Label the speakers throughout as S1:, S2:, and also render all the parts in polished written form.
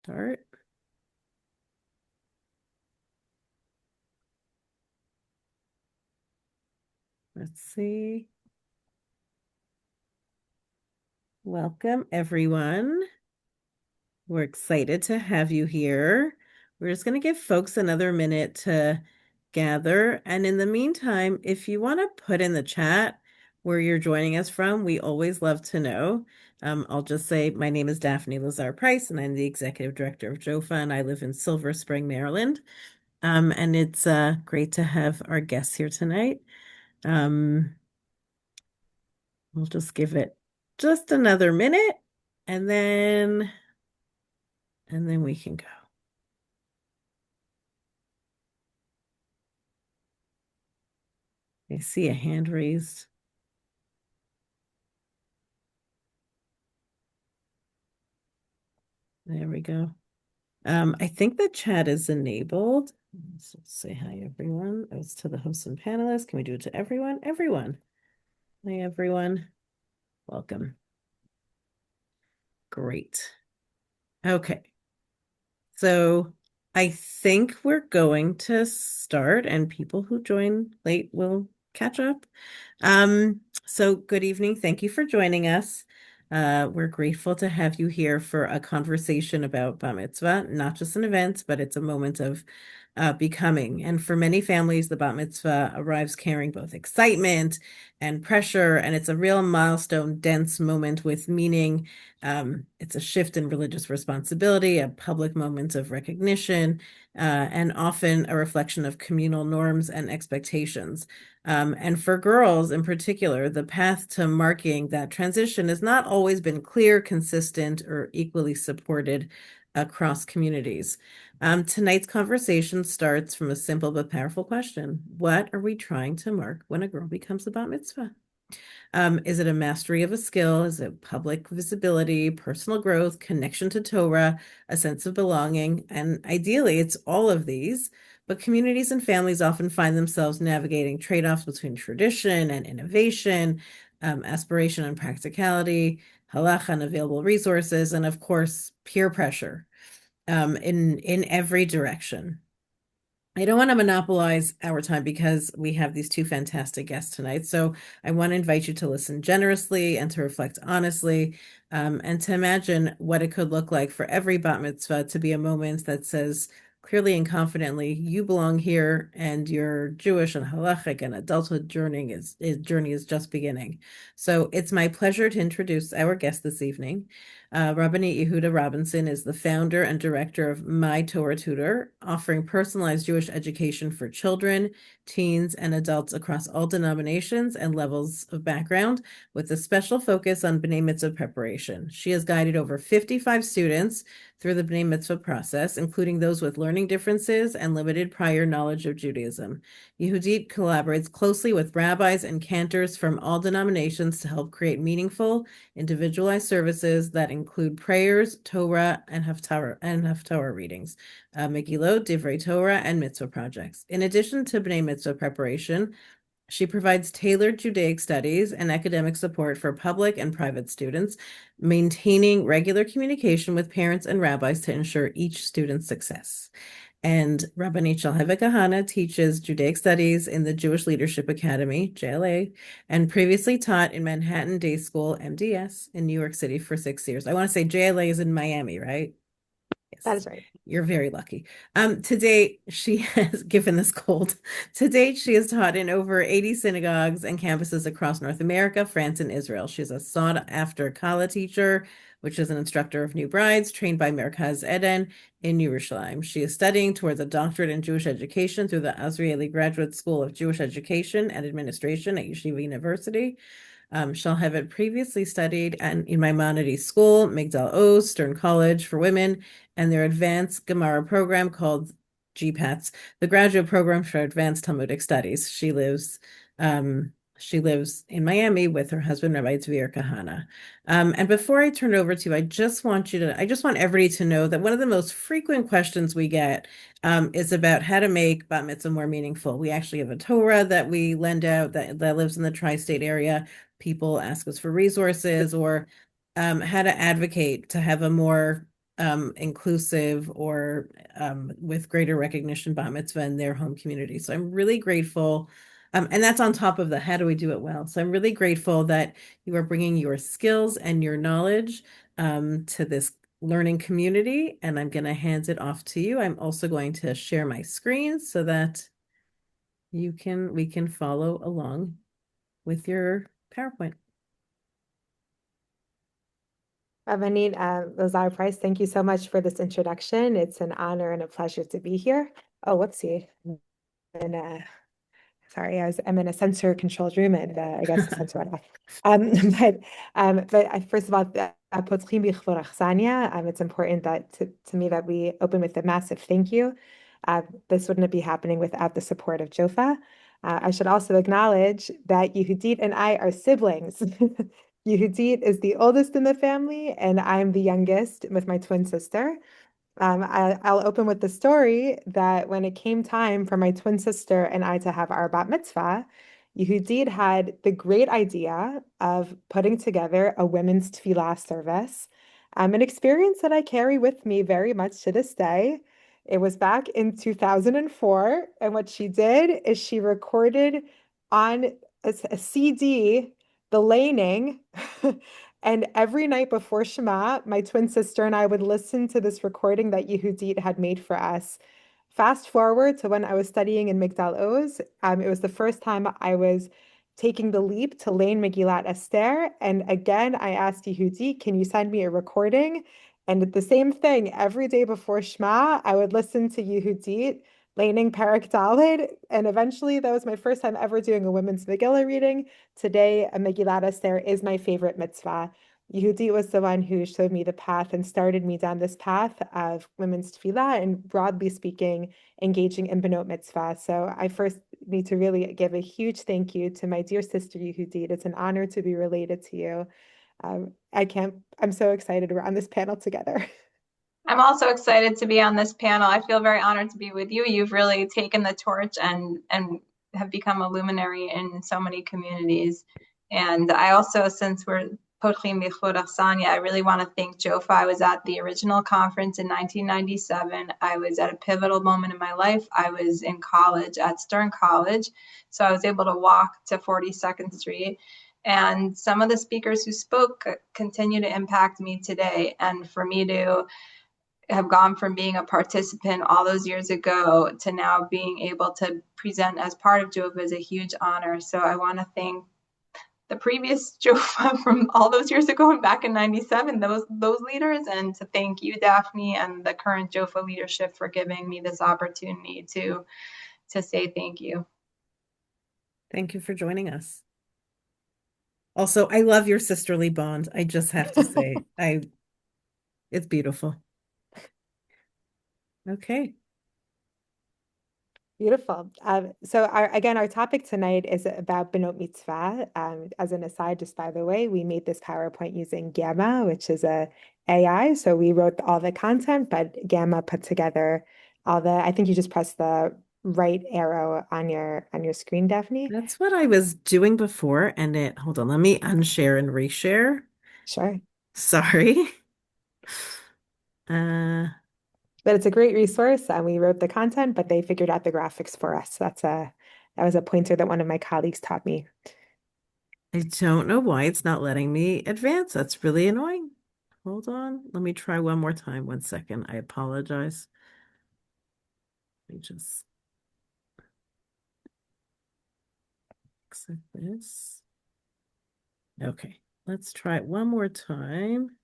S1: Start. Let's see. Welcome, everyone. We're excited to have you here. We're just going to give folks another minute to gather. And in the meantime, if you want to put in the chat where you're joining us from, we always love to know. I'll just say my name is Daphne Lazar Price, and I'm the executive director of JOFA, and I live in Silver Spring, Maryland. And it's great to have our guests here tonight. Um, we'll just give it just another minute, and then we can go. I see a hand raised. There we go. I think the chat is enabled. Let's say hi, everyone. Oh, it's to the hosts and panelists. Can we do it to everyone? Everyone. Hi, everyone. Welcome. Great. Okay. So I think we're going to start, and people who join late will catch up. So good evening. Thank you for joining us. We're grateful to have you here for a conversation about Bat Mitzvah, not just an event, but it's a moment of becoming. And for many families, the Bat Mitzvah arrives carrying both excitement and pressure, and it's a real milestone, dense moment with meaning. It's a shift in religious responsibility, a public moment of recognition, and often a reflection of communal norms and expectations. And for girls in particular, the path to marking that transition has not always been clear, consistent, or equally supported across communities. Tonight's conversation starts from a simple but powerful question. What are we trying to mark when a girl becomes a bat mitzvah? Is it a mastery of a skill? Is it public visibility, personal growth, connection to Torah, a sense of belonging? And ideally, it's all of these. But communities and families often find themselves navigating trade-offs between tradition and innovation, aspiration and practicality, halacha and available resources, and of course, peer pressure in every direction. I don't want to monopolize our time because we have these two fantastic guests tonight. So I want to invite you to listen generously and to reflect honestly, and to imagine what it could look like for every bat mitzvah to be a moment that says clearly and confidently, you belong here, and your Jewish and halachic and adulthood journey is just beginning. So it's my pleasure to introduce our guest this evening. Rabbanit Yehuda Robinson is the founder and director of My Torah Tutor, offering personalized Jewish education for children, teens, and adults across all denominations and levels of background, with a special focus on B'nai Mitzvah preparation. She has guided over 55 students through the B'nai Mitzvah process, including those with learning differences and limited prior knowledge of Judaism. Yehudit collaborates closely with rabbis and cantors from all denominations to help create meaningful, individualized services that include prayers, Torah, and Haftarah readings, Megillot, Divrei Torah, and mitzvah projects. In addition to B'nai Mitzvah preparation, she provides tailored Judaic studies and academic support for public and private students, maintaining regular communication with parents and rabbis to ensure each student's success. And Rabbanit Shalhevet Cahana teaches Judaic Studies in the Jewish Leadership Academy, JLA, and previously taught in Manhattan Day School, MDS, in New York City for 6 years. I want to say JLA is in Miami, right?
S2: That is right.
S1: You're very lucky. To date, she has, given this cold, to date, she has taught in over 80 synagogues and campuses across North America, France, and Israel. She's a sought-after Kala teacher, which is an instructor of new brides, trained by Merkaz Eden in Yerushalayim. She is studying towards a doctorate in Jewish education through the Azrieli Graduate School of Jewish Education and Administration at Yeshiva University. Shalhevet previously studied in Maimonides School, Migdal Oz, Stern College for Women, and their advanced Gemara program called GPATS, the graduate program for advanced Talmudic studies. She lives in Miami with her husband, Rabbi Shalhevet Cahana. And before I turn it over to you, I just want everybody to know that one of the most frequent questions we get is about how to make bat mitzvah more meaningful. We actually have a Torah that we lend out that lives in the tri-state area. People ask us for resources or how to advocate to have a more inclusive or with greater recognition Bat Mitzvah in their home community. So I'm really grateful. And that's on top of the how do we do it well. So I'm really grateful that you are bringing your skills and your knowledge to this learning community. And I'm going to hand it off to you. I'm also going to share my screen so that we can follow along with your PowerPoint.
S2: Ravanit, Lazar Price, thank you so much for this introduction. It's an honor and a pleasure to be here. Oh, whoopsie. And I'm in a sensor controlled room, and I guess the sensor went off. First of all, it's important that to me that we open with a massive thank you. This wouldn't be happening without the support of Jofa. I should also acknowledge that Yehudit and I are siblings. Yehudit is the oldest in the family, and I'm the youngest with my twin sister. I'll open with the story that when it came time for my twin sister and I to have our bat mitzvah, Yehudit had the great idea of putting together a women's tefillah service, an experience that I carry with me very much to this day. It was back in 2004, and what she did is she recorded on a CD the laning. And every night before Shema, my twin sister and I would listen to this recording that Yehudit had made for us. Fast forward to when I was studying in Migdal Oz. It was the first time I was taking the leap to learn Megillat Esther. And again, I asked Yehudit, can you send me a recording? And the same thing, every day before Shema, I would listen to Yehudit learning Parak Daled. And eventually, that was my first time ever doing a women's Megillah reading. Today, a Megillat Esther is my favorite mitzvah. Yehudit was the one who showed me the path and started me down this path of women's tefillah and, broadly speaking, engaging in Benot Mitzvah. So I first need to really give a huge thank you to my dear sister Yehudit. It's an honor to be related to you. I'm so excited we're on this panel together.
S3: I'm also excited to be on this panel. I feel very honored to be with you. You've really taken the torch and have become a luminary in so many communities. And I also, since we're Potchim B'chvod Achsanya, I really want to thank Jofa. I was at the original conference in 1997. I was at a pivotal moment in my life. I was in college at Stern College, so I was able to walk to 42nd Street. And some of the speakers who spoke continue to impact me today. And for me to have gone from being a participant all those years ago to now being able to present as part of Jofa is a huge honor. So I want to thank the previous Jofa from all those years ago and back in 97, those leaders, and to thank you, Daphne, and the current Jofa leadership for giving me this opportunity to say thank you.
S1: Thank you for joining us. Also, I love your sisterly bond. I just have to say, it's beautiful. Okay.
S2: Beautiful. So our topic tonight is about Benot Mitzvah. As an aside, just by the way, we made this PowerPoint using Gamma, which is a AI. So we wrote all the content, but Gamma put together I think you just press the right arrow on your screen, Daphne.
S1: That's what I was doing before, and hold on, let me unshare and reshare.
S2: Sure.
S1: Sorry.
S2: But it's a great resource, and we wrote the content, but they figured out the graphics for us. That was a pointer that one of my colleagues taught me.
S1: I don't know why it's not letting me advance. That's really annoying. Hold on. Let me try one more time. 1 second. I apologize. Let me just exit this. Okay. Let's try it one more time.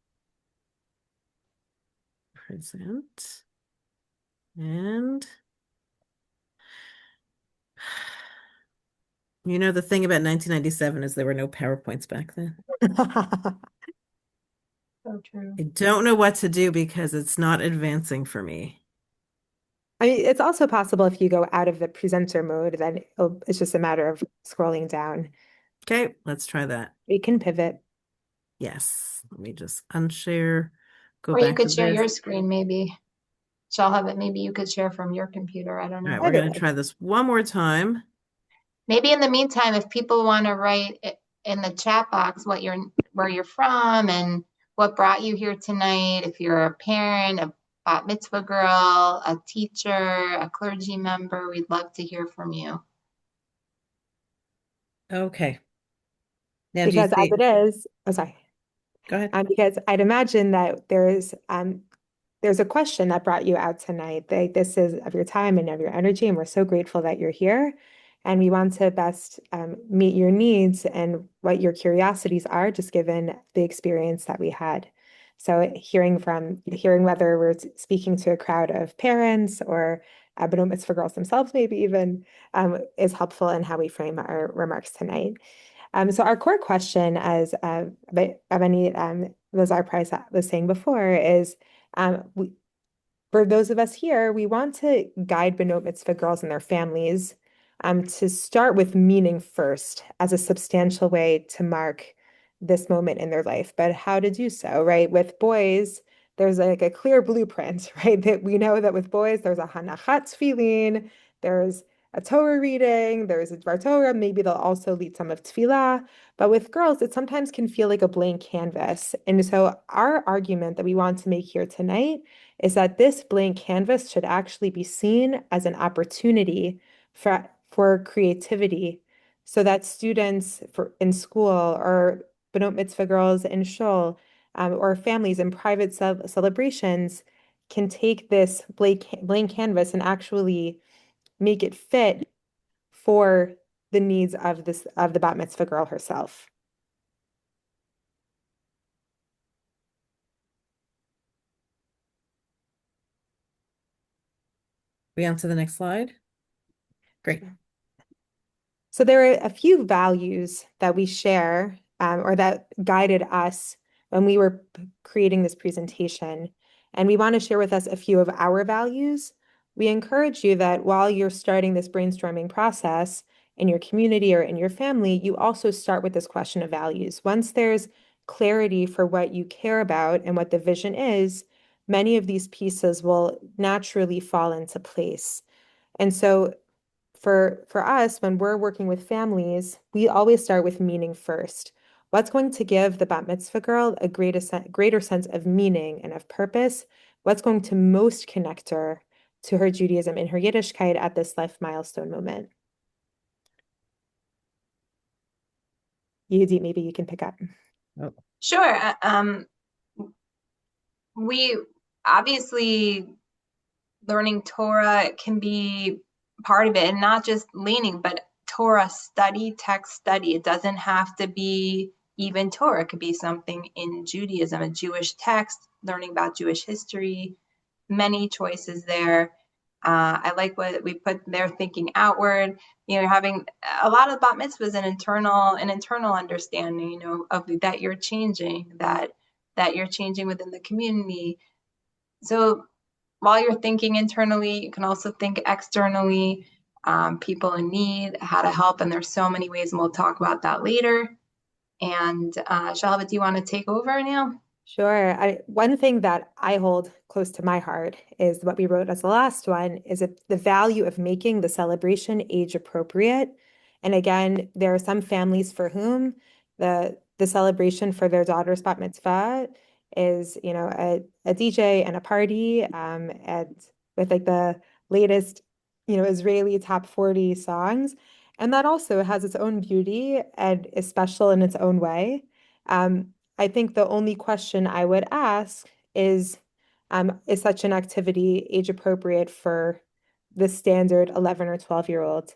S1: Present. And you know, the thing about 1997 is there were no PowerPoints back then.
S3: So true.
S1: I don't know what to do because it's not advancing for me.
S2: I mean, it's also possible if you go out of the presenter mode, then it's just a matter of scrolling down.
S1: Okay, let's try that.
S2: We can pivot.
S1: Yes. Let me just unshare.
S3: Or you could share your screen, maybe. Shalhevet, maybe you could share from your computer. I don't know.
S1: All right, we're going to try this one more time.
S3: Maybe in the meantime, if people want to write in the chat box where you're from and what brought you here tonight. If you're a parent, a bat mitzvah girl, a teacher, a clergy member, we'd love to hear from you.
S1: Okay. Now, do you
S2: Because as
S1: think,
S2: it is, oh, sorry.
S1: go ahead.
S2: Because I'd imagine that there's a question that brought you out tonight. This is of your time and of your energy, and we're so grateful that you're here. And we want to best meet your needs and what your curiosities are, just given the experience that we had. So hearing whether we're speaking to a crowd of parents or B'nai Mitzvah girls themselves, maybe even, is helpful in how we frame our remarks tonight. So our core question, as Avani Lazar Price was saying before, is for those of us here, we want to guide B'nai Mitzvah girls and their families to start with meaning first as a substantial way to mark this moment in their life. But how to do so, right? With boys, there's like a clear blueprint, right? That we know that with boys, there's a hanachat feeling, there's a Torah reading, there's a Dvar Torah, maybe they'll also lead some of tefillah. But with girls, it sometimes can feel like a blank canvas. And so our argument that we want to make here tonight is that this blank canvas should actually be seen as an opportunity for creativity so that students in school or B'nai Mitzvah girls in shul or families in private celebrations can take this blank canvas and actually make it fit for the needs of the Bat Mitzvah girl herself.
S1: We on to the next slide. Great.
S2: So there are a few values that we share or that guided us when we were creating this presentation. And we want to share with us a few of our values. We encourage you that while you're starting this brainstorming process in your community or in your family, you also start with this question of values. Once there's clarity for what you care about and what the vision is, many of these pieces will naturally fall into place. And so for us, when we're working with families, we always start with meaning first. What's going to give the bat mitzvah girl a greater sense of meaning and of purpose? What's going to most connect her to her Judaism and her Yiddishkeit at this life milestone moment? Yehudit, maybe you can pick up.
S1: Oh,
S3: Sure. We obviously learning Torah can be part of it, and not just leaning, but Torah study, text study. It doesn't have to be even Torah. It could be something in Judaism, a Jewish text, learning about Jewish history, many choices there. I like what we put there, thinking outward, having a lot of bat mitzvahs an internal understanding, of that you're changing, that you're changing within the community. So while you're thinking internally, you can also think externally, people in need, how to help. And there's so many ways, and we'll talk about that later. And Shalhevet, do you want to take over now?
S2: Sure. One thing that I hold close to my heart is what we wrote as the last one is the value of making the celebration age appropriate. And again, there are some families for whom the celebration for their daughter's bat mitzvah is, a DJ and a party, and with like the latest, Israeli top 40 songs. And that also has its own beauty and is special in its own way. I think the only question I would ask is such an activity age appropriate for the standard 11 or 12-year-old?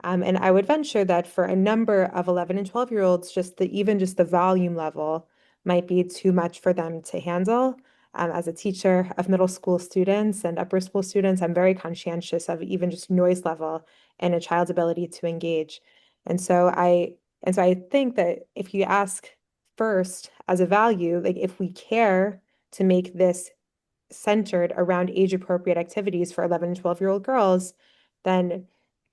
S2: And I would venture that for a number of 11 and 12-year-olds, even just the volume level might be too much for them to handle. As a teacher of middle school students and upper school students, I'm very conscientious of even just noise level and a child's ability to engage. And so I think that if you ask first as a value, like if we care to make this centered around age appropriate activities for 11 and 12-year-old girls, then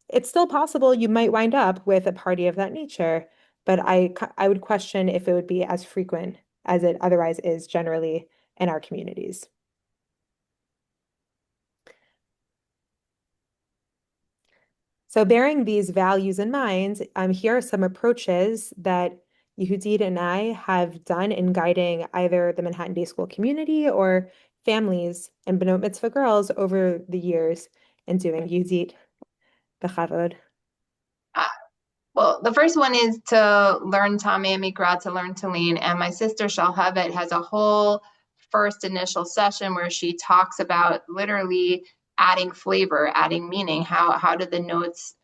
S2: it's still possible you might wind up with a party of that nature. But I would question if it would be as frequent as it otherwise is generally in our communities. So bearing these values in mind, here are some approaches that Yehudit and I have done in guiding either the Manhattan Day School community or families and B'nai Mitzvah girls over the years in doing Yehudit b'chavod?
S3: Uh, well, the first one is to learn Tame Mikra, to learn to lean. And my sister Shalhevet has a whole first initial session where she talks about literally adding flavor, adding meaning. How did the notes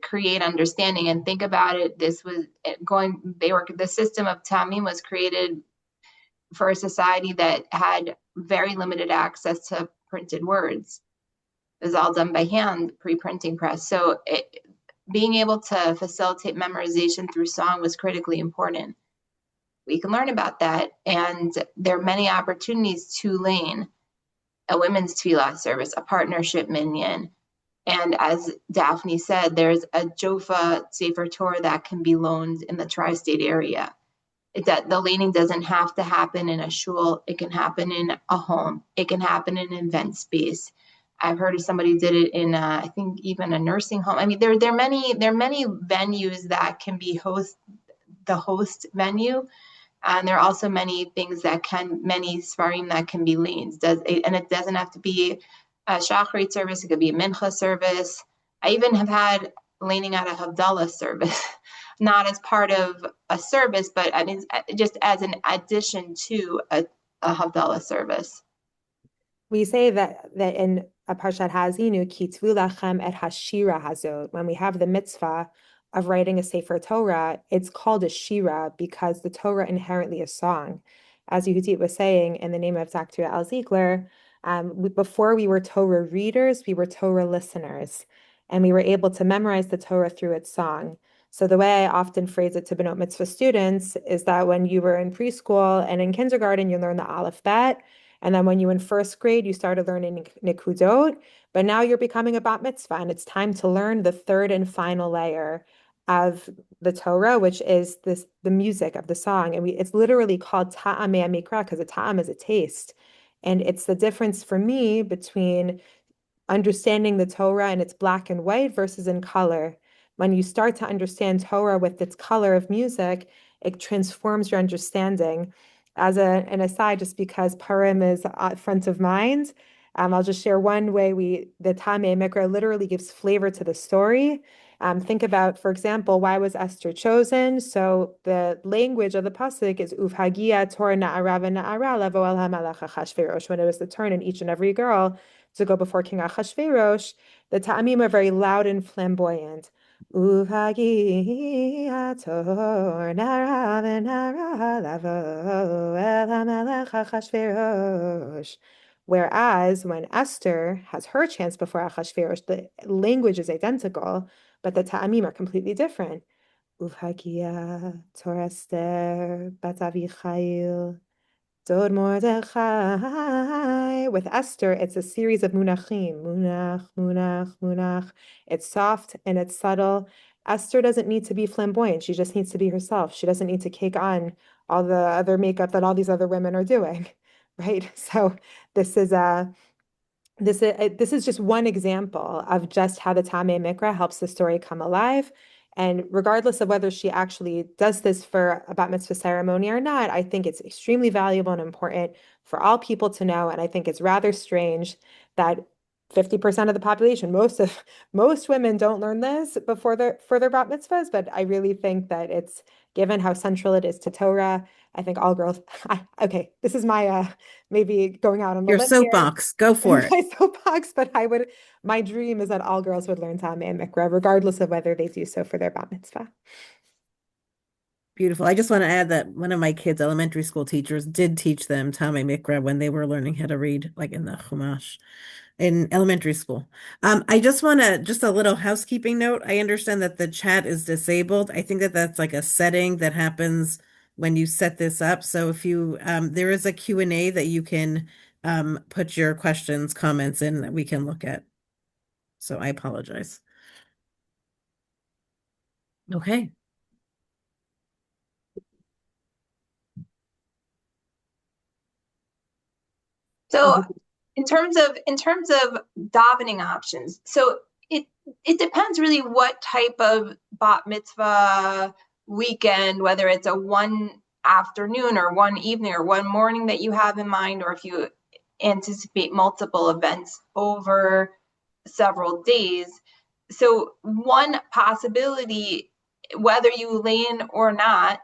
S3: create understanding? And think about it, this was the system of Tamim was created for a society that had very limited access to printed words. It was all done by hand, pre-printing press. So being able to facilitate memorization through song was critically important. We can learn about that, and there are many opportunities to lane a women's tefillah service, a partnership minyan. And as Daphne said, there's a Jofa Sefer Torah that can be loaned in the tri-state area. The laning doesn't have to happen in a shul. It can happen in a home. It can happen in an event space. I've heard of somebody did it in, I think, even a nursing home. I mean, there are many venues that can be the host venue, and there are also many svarim that can be leans. And it doesn't have to be a shachrit service. It could be a mincha service. I even have had leaning at a Havdalah service, not as part of a service, but I mean, just as an addition to a Havdalah service.
S2: We say that in a Parshat Hazinu, kitvu lachem et hashira hazot, when we have the mitzvah of writing a Sefer Torah, it's called a shira because the Torah inherently is song. As Yehudit was saying in the name of Dr. Al Ziegler, before we were Torah readers, we were Torah listeners, and we were able to memorize the Torah through its song. So the way I often phrase it to B'nai Mitzvah students is that when you were in preschool and in kindergarten, you learn the Aleph Bet, and then when you were in first grade, you started learning Nikudot, but now you're becoming a Bat Mitzvah, and it's time to learn the third and final layer of the Torah, which is the music of the song. And it's literally called Ta'amei Mikra because a ta'am is a taste. And it's the difference for me between understanding the Torah in its black and white versus in color. When you start to understand Torah with its color of music, it transforms your understanding. As an aside, just because Purim is front of mind, I'll just share one way the Tamei Mikra literally gives flavor to the story. Think about, for example, why was Esther chosen? So the language of the pasuk is Uvhagia Torah Na'ara Na'ara Lavo El HaMelech Achashverosh. When it was the turn in each and every girl to go before King Achashverosh, the ta'amim are very loud and flamboyant. Uvhagia Torah Na'ara Na'ara Lavo El HaMelech Achashverosh. Whereas when Esther has her chance before Achashverosh, the language is identical, but the ta'amim are completely different. Uvhagia, Torah Esther, Bat Avichail, Dod Mordechai. With Esther, it's a series of munachim. Munach, munach, munach. It's soft and it's subtle. Esther doesn't need to be flamboyant. She just needs to be herself. She doesn't need to cake on all the other makeup that all these other women are doing, right? So this is a this is just one example of just how the Tamei Mikra helps the story come alive. And regardless of whether she actually does this for a bat mitzvah ceremony or not, I think it's extremely valuable and important for all people to know. And I think it's rather strange that 50% of the population, most women don't learn this before for their bat mitzvahs, but I really think that it's given how central it is to Torah. I think all girls, okay, this is my maybe going out on a
S1: Your
S2: limb here.
S1: soapbox, go for it.
S2: My soapbox, but my dream is that all girls would learn Tamei Mikra, regardless of whether they do so for their bat mitzvah.
S1: Beautiful. I just want to add that one of my kids' elementary school teachers did teach them Tame Mikra when they were learning how to read, like in the Chumash in elementary school. I just want to, just a little housekeeping note. I understand that the chat is disabled. I think that that's like a setting that happens when you set this up. So if you, there is a Q&A that you can put your questions, comments in that we can look at. So I apologize. Okay.
S3: So in terms of davening options, so it depends really what type of bat mitzvah weekend, whether it's a one afternoon or one evening or one morning that you have in mind, or if you anticipate multiple events over several days. So one possibility, whether you lane or not,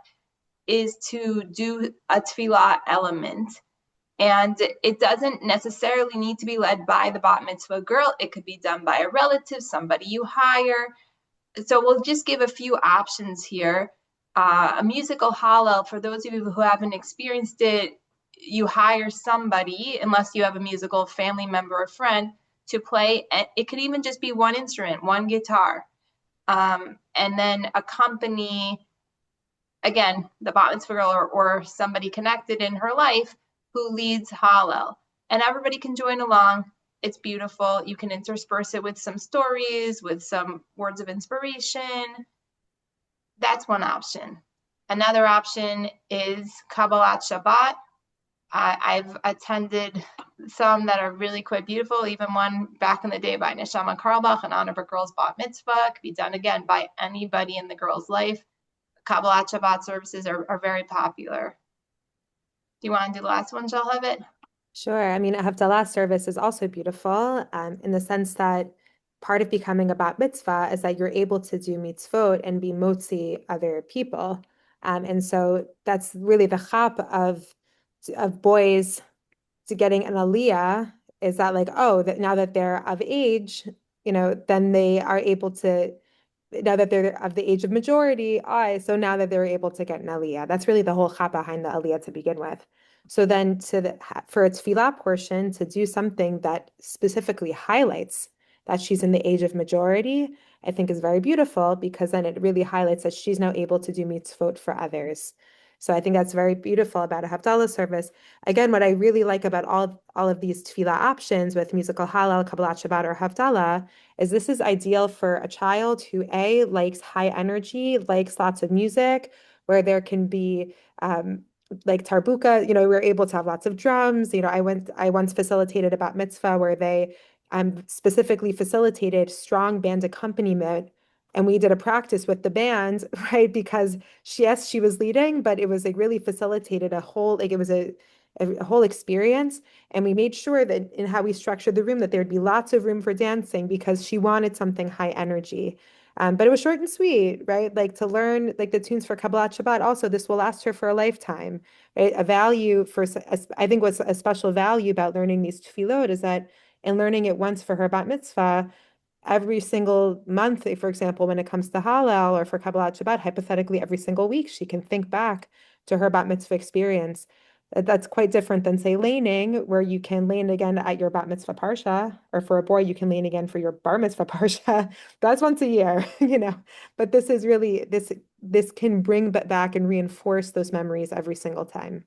S3: is to do a tefillah element. And it doesn't necessarily need to be led by the bat mitzvah girl. It could be done by a relative, somebody you hire. So we'll just give a few options here. A musical hallel, for those of you who haven't experienced it, you hire somebody, unless you have a musical family member or friend, to play. It could even just be one instrument, one guitar, and then accompany, again, the bat mitzvah girl or somebody connected in her life who leads hallel. And everybody can join along. It's beautiful. You can intersperse it with some stories, with some words of inspiration. That's one option. Another option is Kabbalat Shabbat. I've attended some that are really quite beautiful, even one back in the day by Neshama Karlbach in honor of a girl's bat mitzvah. It could be done again by anybody in the girl's life. Kabbalat Shabbat services are very popular. Do you want to do the last one, Shalhevet?
S2: Sure. I mean, a Havdalah service is also beautiful in the sense that part of becoming a bat mitzvah is that you're able to do mitzvot and be motzi other people. And so that's really the chap of boys to getting an aliyah, is that like, oh, that now that they're of age, then they are able to, now that they're of the age of majority, so now that they're able to get an aliyah. That's really the whole chap behind the aliyah to begin with. So then for a tefillah portion to do something that specifically highlights that she's in the age of majority, I think is very beautiful, because then it really highlights that she's now able to do mitzvot for others. So I think that's very beautiful about a Havdalah service. Again, what I really like about all of these tefillah options with musical hallel, Kabbalat Shabbat, or Havdalah is this is ideal for a child who A, likes high energy, likes lots of music, where there can be like tarbuka, we're able to have lots of drums. I once facilitated a bat mitzvah where they specifically facilitated strong band accompaniment, and we did a practice with the band, right? Because yes, she was leading, but it was like really facilitated a whole, like it was a whole experience. And we made sure that in how we structured the room, that there'd be lots of room for dancing because she wanted something high energy. But it was short and sweet, right? Like to learn like the tunes for Kabbalat Shabbat. Also, this will last her for a lifetime, right? A value for, I think what's a special value about learning these tefillot is that in learning it once for her bat mitzvah, every single month, for example, when it comes to Hallel or for Kabbalat Shabbat, hypothetically, every single week, she can think back to her bat mitzvah experience. That's quite different than, say, laning, where you can lane again at your bat mitzvah parsha, or for a boy, you can lane again for your bar mitzvah parsha. That's once a year, But this is really, this can bring back and reinforce those memories every single time.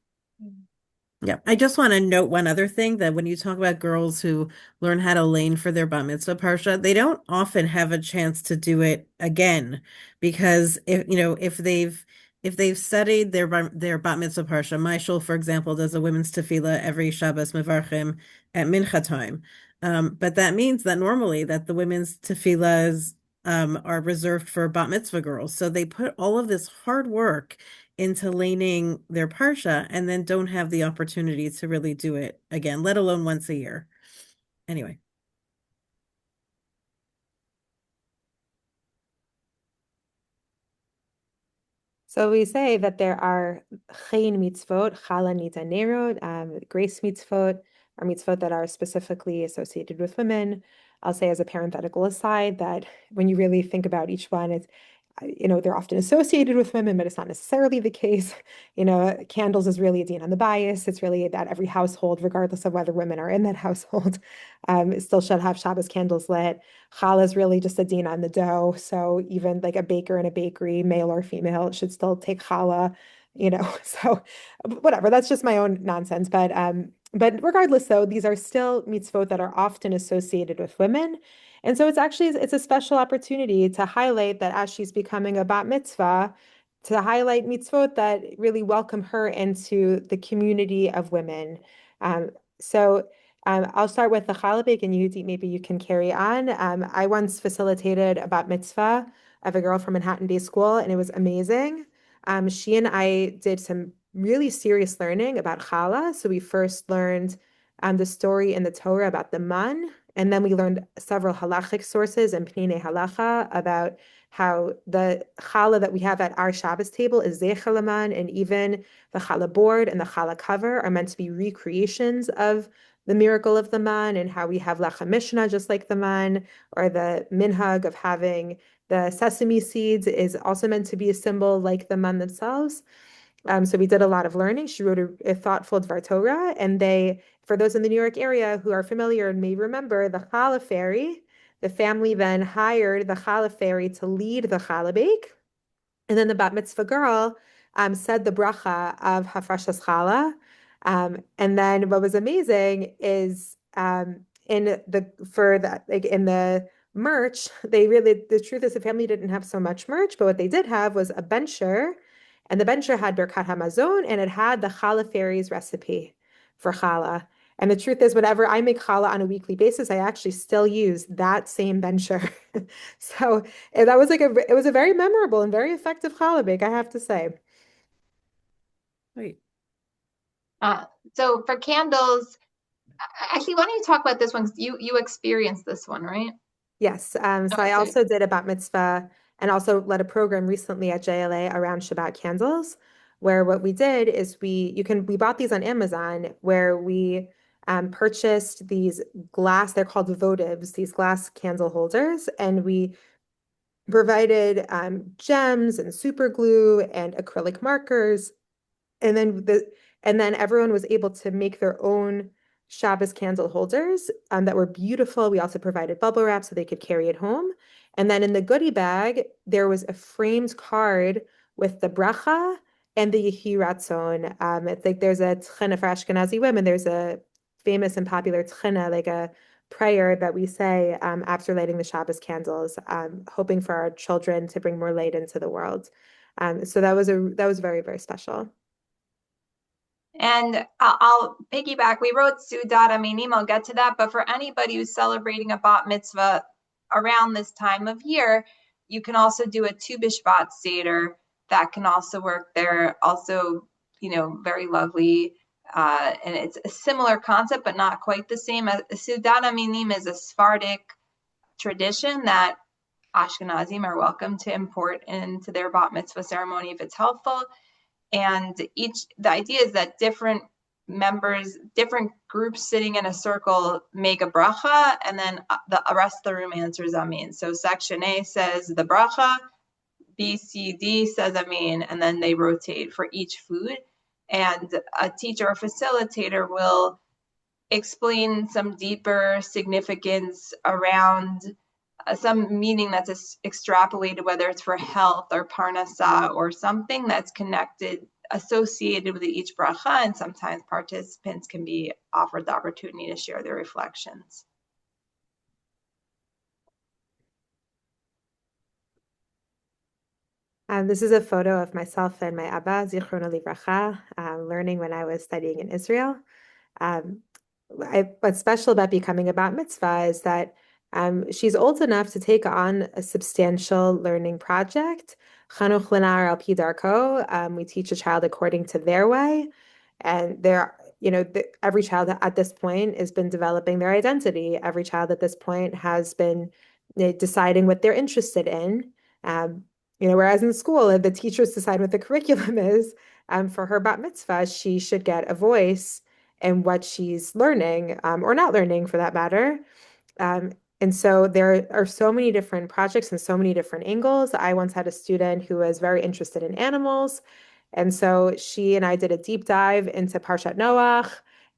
S1: Yeah, I just want to note one other thing, that when you talk about girls who learn how to lane for their bat mitzvah parsha, they don't often have a chance to do it again, because if they've studied their bat mitzvah parsha, my shul, for example, does a women's tefillah every Shabbos mevarchim at mincha time. But that means that normally that the women's tefillahs are reserved for bat mitzvah girls, so they put all of this hard work into laning their parsha and then don't have the opportunity to really do it again, let alone once a year. Anyway.
S2: So we say that there are chen mitzvot, chala nita nerod, grace mitzvot, or mitzvot that are specifically associated with women. I'll say as a parenthetical aside that when you really think about each one, they're often associated with women, but it's not necessarily the case. Candles is really a din on the bias. It's really that every household, regardless of whether women are in that household, still should have Shabbos candles lit. Challah is really just a din on the dough. So even like a baker in a bakery, male or female, should still take challah, So whatever, that's just my own nonsense. But regardless, though, these are still mitzvot that are often associated with women. And so it's a special opportunity to highlight that as she's becoming a bat mitzvah, to highlight mitzvot that really welcome her into the community of women. So I'll start with the chalabik, and Yehudit, maybe you can carry on. I once facilitated a bat mitzvah I have a girl from Manhattan Day School, and it was amazing. She and I did some really serious learning about challah. So we first learned the story in the Torah about the man, and then we learned several halachic sources and pnei halacha about how the challah that we have at our Shabbos table is zecher laman, and even the challah board and the challah cover are meant to be recreations of the miracle of the man, and how we have lechem mishnah just like the man, or the minhag of having the sesame seeds is also meant to be a symbol like the man themselves. So we did a lot of learning. She wrote a thoughtful Dvar Torah, and for those in the New York area who are familiar and may remember, the challah fairy, the family then hired the challah fairy to lead the challah bake. And then the bat mitzvah girl said the bracha of hafrashas challah. And then what was amazing is in the merch, the truth is the family didn't have so much merch, but what they did have was a bencher, and the bencher had Birkat Hamazon, and it had the challah fairy's recipe for challah. And the truth is, whenever I make challah on a weekly basis, I actually still use that same bencher. So that was it was a very memorable and very effective challah bake, I have to say.
S1: Wait.
S3: So for candles, actually, why don't you talk about this one? 'Cause you experienced this one, right?
S2: Yes. So I
S3: Okay, so
S2: also did a bat mitzvah and also led a program recently at JLA around Shabbat candles, where what we did is we bought these on Amazon, where we purchased these they're called votives, these glass candle holders, and we provided gems and super glue and acrylic markers, and then everyone was able to make their own Shabbos candle holders that were beautiful. We also provided bubble wrap so they could carry it home. And then in the goodie bag, there was a framed card with the bracha and the Yehi Ratzon. It's like there's a tchina for Ashkenazi women. There's a famous and popular tchina, like a prayer that we say after lighting the Shabbos candles, hoping for our children to bring more light into the world. So that was very, very special.
S3: And I'll piggyback. We wrote Sudat Aminim. I'll get to that. But for anybody who's celebrating a bat mitzvah around this time of year, you can also do a Tu B'Shvat Seder. That can also work there. Also, very lovely. And it's a similar concept, but not quite the same. Sudat Aminim is a Sephardic tradition that Ashkenazim are welcome to import into their bat mitzvah ceremony if it's helpful. And the idea is that different groups sitting in a circle make a bracha, and then the rest of the room answers Amin. So section A says the bracha, B, C, D says Amin, and then they rotate for each food. And a teacher or facilitator will explain some deeper significance around some meaning that's extrapolated, whether it's for health or parnasa or something that's connected, associated with each bracha, and sometimes participants can be offered the opportunity to share their reflections.
S2: This is a photo of myself and my Abba, Zichrono Livracha, learning when I was studying in Israel. What's special about becoming a bat mitzvah is that she's old enough to take on a substantial learning project. Chanuch Lenar al Pi Darko. We teach a child according to their way, and every child at this point has been developing their identity. Every child at this point has been deciding what they're interested in. Whereas in school, the teachers decide what the curriculum is. For her bat mitzvah, she should get a voice in what she's learning, or not learning for that matter. And so there are so many different projects and so many different angles. I once had a student who was very interested in animals. And so she and I did a deep dive into Parshat Noach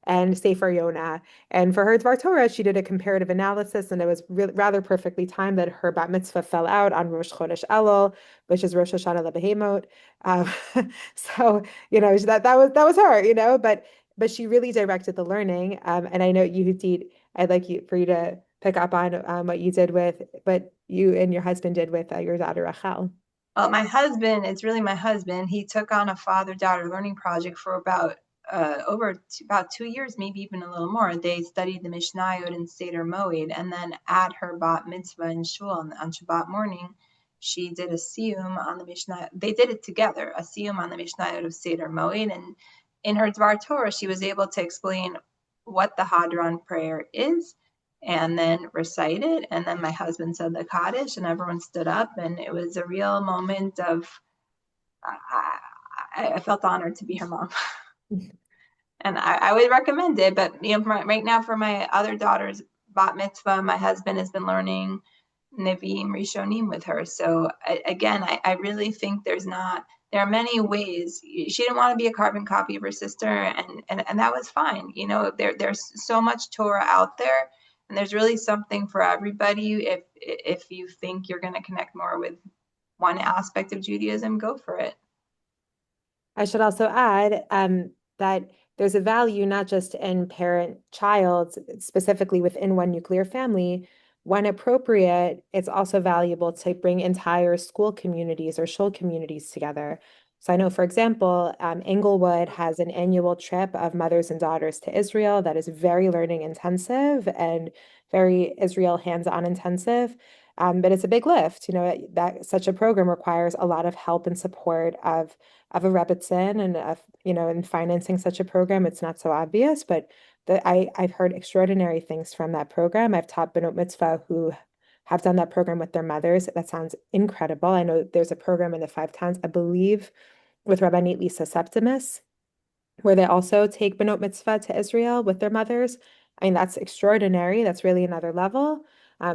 S2: and Sefer Yonah. And for her Dvar Torah, she did a comparative analysis, and it was rather perfectly timed that her bat mitzvah fell out on Rosh Chodesh Elul, which is Rosh Hashanah LeBehemot. So that was her, but she really directed the learning. And I know Yehudit, I'd like for you to pick up on what you and your husband did with your daughter Rachel.
S3: Well, it's really my husband. He took on a father-daughter learning project for about 2 years, maybe even a little more. They studied the Mishnayot and Seder Moed, and then at her bat mitzvah in shul on Shabbat morning, she did a siyum on the Mishnah. They did it together, a siyum on the Mishnah of Seder Moed, and in her Dvar Torah, she was able to explain what the Hadron prayer is, and then recite it. And then my husband said the Kaddish, and everyone stood up, and it was a real moment of. I felt honored to be her mom. And I would recommend it. But right now for my other daughter's Bat Mitzvah, my husband has been learning Nevi'im Rishonim with her. So again, I really think there are many ways. She didn't want to be a carbon copy of her sister, and that was fine. There's so much Torah out there, and there's really something for everybody. If you think you're going to connect more with one aspect of Judaism, go for it.
S2: I should also add that there's a value not just in parent-child, specifically within one nuclear family. When appropriate, it's also valuable to bring entire school communities or shul communities together. So I know, for example, Englewood has an annual trip of mothers and daughters to Israel that is very learning intensive and very Israel hands-on intensive. But it's a big lift, that such a program requires a lot of help and support of a Rebbitzin and of, in financing such a program. It's not so obvious, but I've heard extraordinary things from that program. I've taught Bat Mitzvah who have done that program with their mothers. That sounds incredible. I know there's a program in the Five Towns, I believe, with Rabbanit Lisa Septimus, where they also take Bat Mitzvah to Israel with their mothers. I mean, that's extraordinary. That's really another level.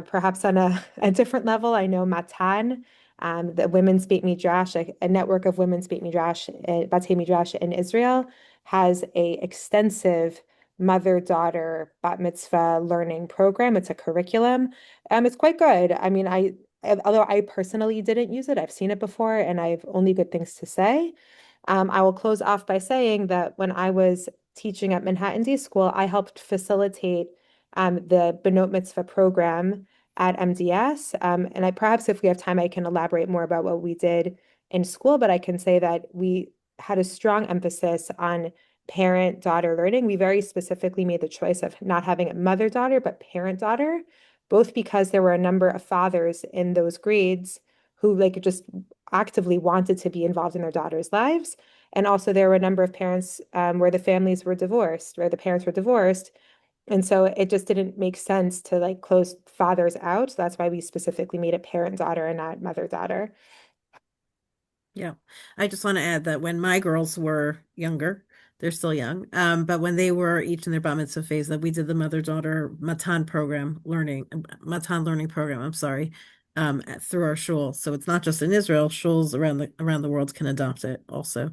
S2: Perhaps on a different level, I know Matan, the Women's Beit Midrash, a network of Women's Beit Midrash, Batei Midrash in Israel, has a extensive mother-daughter Bat Mitzvah learning program. It's a curriculum. It's quite good. I mean, although I personally didn't use it, I've seen it before, and I have only good things to say. I will close off by saying that when I was teaching at Manhattan Day School, I helped facilitate the Benot Mitzvah program at MDS. And perhaps if we have time, I can elaborate more about what we did in school, but I can say that we had a strong emphasis on parent-daughter learning. We very specifically made the choice of not having a mother-daughter, but parent-daughter, both because there were a number of fathers in those grades who just actively wanted to be involved in their daughters' lives. And also there were a number of parents where the families were divorced, where the parents were divorced. And so it just didn't make sense to close fathers out. So that's why we specifically made it parent-daughter and not mother-daughter.
S1: Yeah. I just want to add that when my girls were younger, they're still young, but when they were each in their bat mitzvah phase, that we did the mother-daughter Matan learning program, I'm sorry, through our shul. So it's not just in Israel, shuls around the world can adopt it also.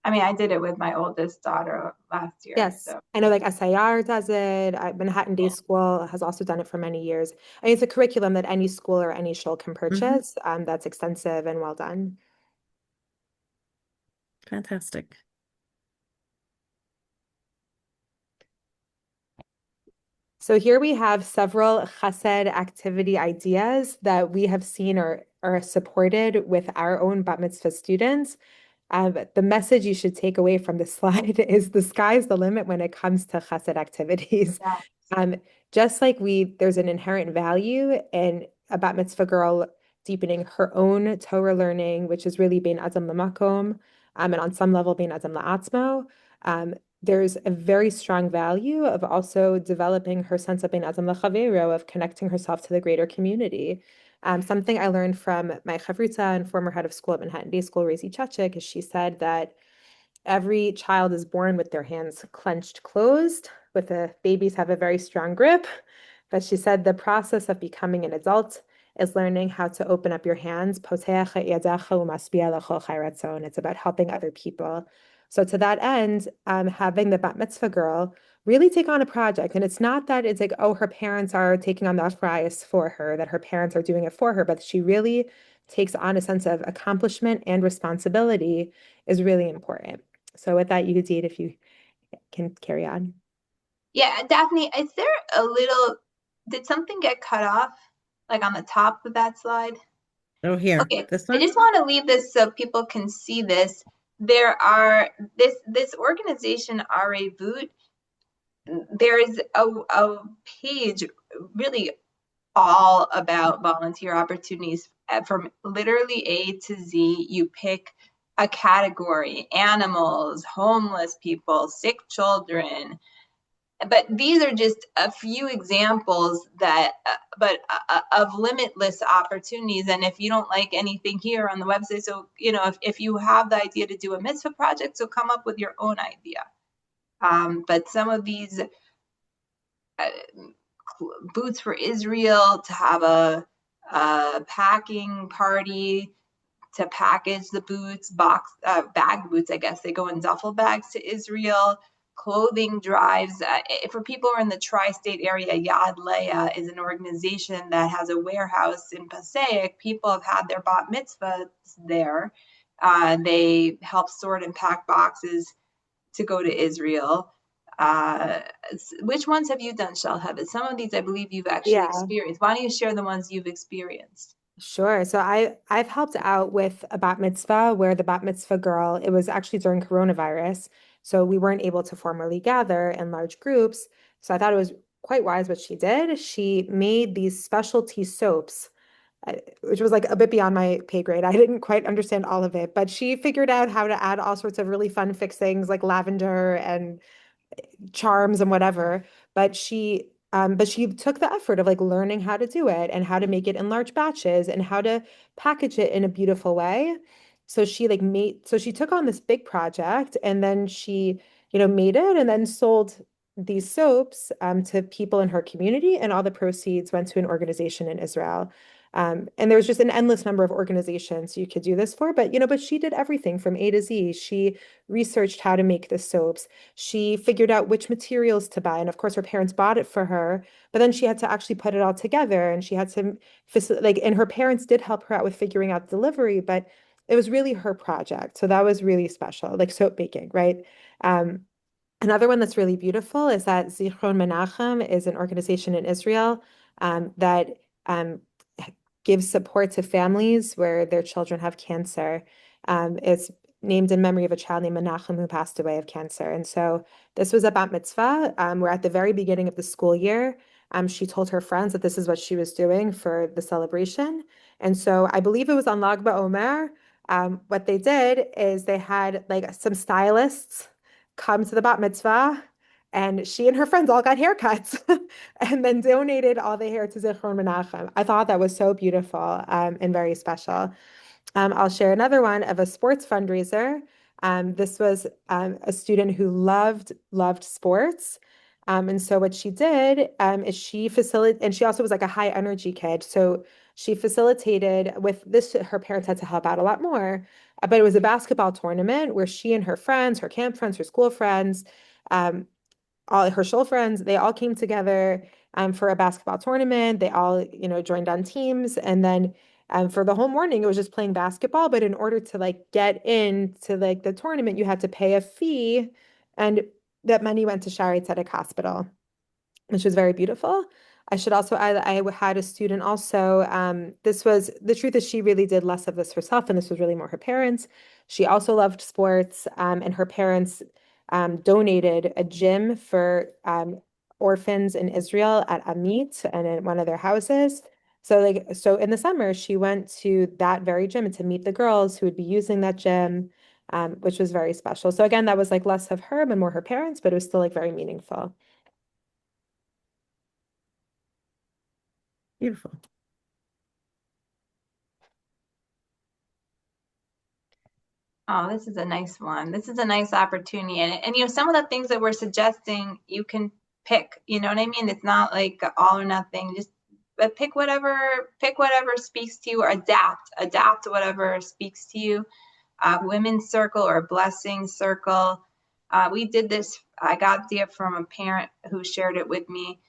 S3: I mean, I did it with my oldest daughter last year.
S2: Yes,
S3: So
S2: I know SIR does it. Manhattan Day
S3: yeah.
S2: School has also done it for many years. I mean, it's a curriculum that any school or any shul can purchase. That's extensive and well done.
S1: Fantastic.
S2: So here we have several chesed activity ideas that we have seen or are supported with our own bat mitzvah students. The message you should take away from this slide is the sky's the limit when it comes to chesed activities.
S3: Yeah.
S2: Just like there's an inherent value in a bat mitzvah girl deepening her own Torah learning, which is really bein adam lamakom, and on some level bein adam la'atzmo. There's a very strong value of also developing her sense of bein adam lachavero, of connecting herself to the greater community. Something I learned from my chavruta and former head of school at Manhattan Day School, Raisi Chachik, is she said that every child is born with their hands clenched closed, with the babies have a very strong grip. But she said the process of becoming an adult is learning how to open up your hands. It's about helping other people. So to that end, having the bat mitzvah girl really take on a project. And it's not that it's oh, her parents are taking on the achrayus for her, that her parents are doing it for her, but she really takes on a sense of accomplishment and responsibility is really important. So with that, Yehudit, if you can carry on.
S3: Yeah, Daphne, did something get cut off on the top of that slide?
S1: Oh, here,
S3: Okay,
S1: this
S3: I
S1: one?
S3: just want to leave this so people can see this. This organization, RA Boot, there is a page really all about volunteer opportunities from literally A to Z. You pick a category: animals, homeless people, sick children. But these are just a few examples of limitless opportunities. And if you don't like anything here on the website, so if you have the idea to do a mitzvah project, so come up with your own idea. But some of these boots for Israel, to have a packing party, to package the boots, bag boots, I guess they go in duffel bags to Israel. Clothing drives. For people who are in the tri-state area, Yad Leah is an organization that has a warehouse in Passaic. People have had their bat mitzvahs there. They help sort and pack boxes to go to Israel. Which ones have you done, Shalhevet? Some of these I believe you've actually
S2: Yeah.
S3: experienced. Why don't you share the ones you've experienced?
S2: Sure. So I've helped out with a bat mitzvah where the bat mitzvah girl, it was actually during coronavirus. So we weren't able to formally gather in large groups. So I thought it was quite wise what she did. She made these specialty soaps, which was like a bit beyond my pay grade. I didn't quite understand all of it, but she figured out how to add all sorts of really fun fixings like lavender and charms and whatever, but she took the effort of like learning how to do it and how to make it in large batches and how to package it in a beautiful way. So she took on this big project and then she, made it and then sold these soaps to people in her community, and all the proceeds went to an organization in Israel. And there was just an endless number of organizations you could do this for, but she did everything from A to Z. She researched how to make the soaps. She figured out which materials to buy. And of course, her parents bought it for her, but then she had to actually put it all together and she had to, and her parents did help her out with figuring out delivery, but it was really her project. So that was really special, like soap baking, right? Um, Another one that's really beautiful is that Zichron Menachem is an organization in Israel that gives support to families where their children have cancer. It's named in memory of a child named Menachem who passed away of cancer. And so this was a bat mitzvah where at the very beginning of the school year, she told her friends that this is what she was doing for the celebration. And so I believe it was on Lag BaOmer. What they did is they had like some stylists come to the bat mitzvah, and she and her friends all got haircuts and then donated all the hair to Zichron Menachem. I thought that was so beautiful and very special. I'll share another one of a sports fundraiser. This was a student who loved sports. And so what she did is she facilitated, and she also was like a high energy kid. So she facilitated with this, her parents had to help out a lot more. But it was a basketball tournament where she and her friends, her camp friends, her school friends, um, all her shul friends, they all came together for a basketball tournament. They all, joined on teams. And then for the whole morning, it was just playing basketball. But in order to like get into like the tournament, you had to pay a fee. And that money went to Shari Tzedek Hospital, which was very beautiful. I should also add that I had a student also. This was the truth is she really did less of this herself, and this was really more her parents. She also loved sports, and her parents donated a gym for orphans in Israel at Amit and in one of their houses. So in the summer, she went to that very gym to meet the girls who would be using that gym, which was very special. So again, that was like less of her and more her parents, but it was still like very meaningful.
S1: Beautiful.
S3: Oh, this is a nice one. This is a nice opportunity. And some of the things that we're suggesting, you can pick, you know what I mean? It's not like all or nothing. Just but pick whatever speaks to you, or adapt to whatever speaks to you. Women's circle or blessing circle. We did this, I got the from a parent who shared it with me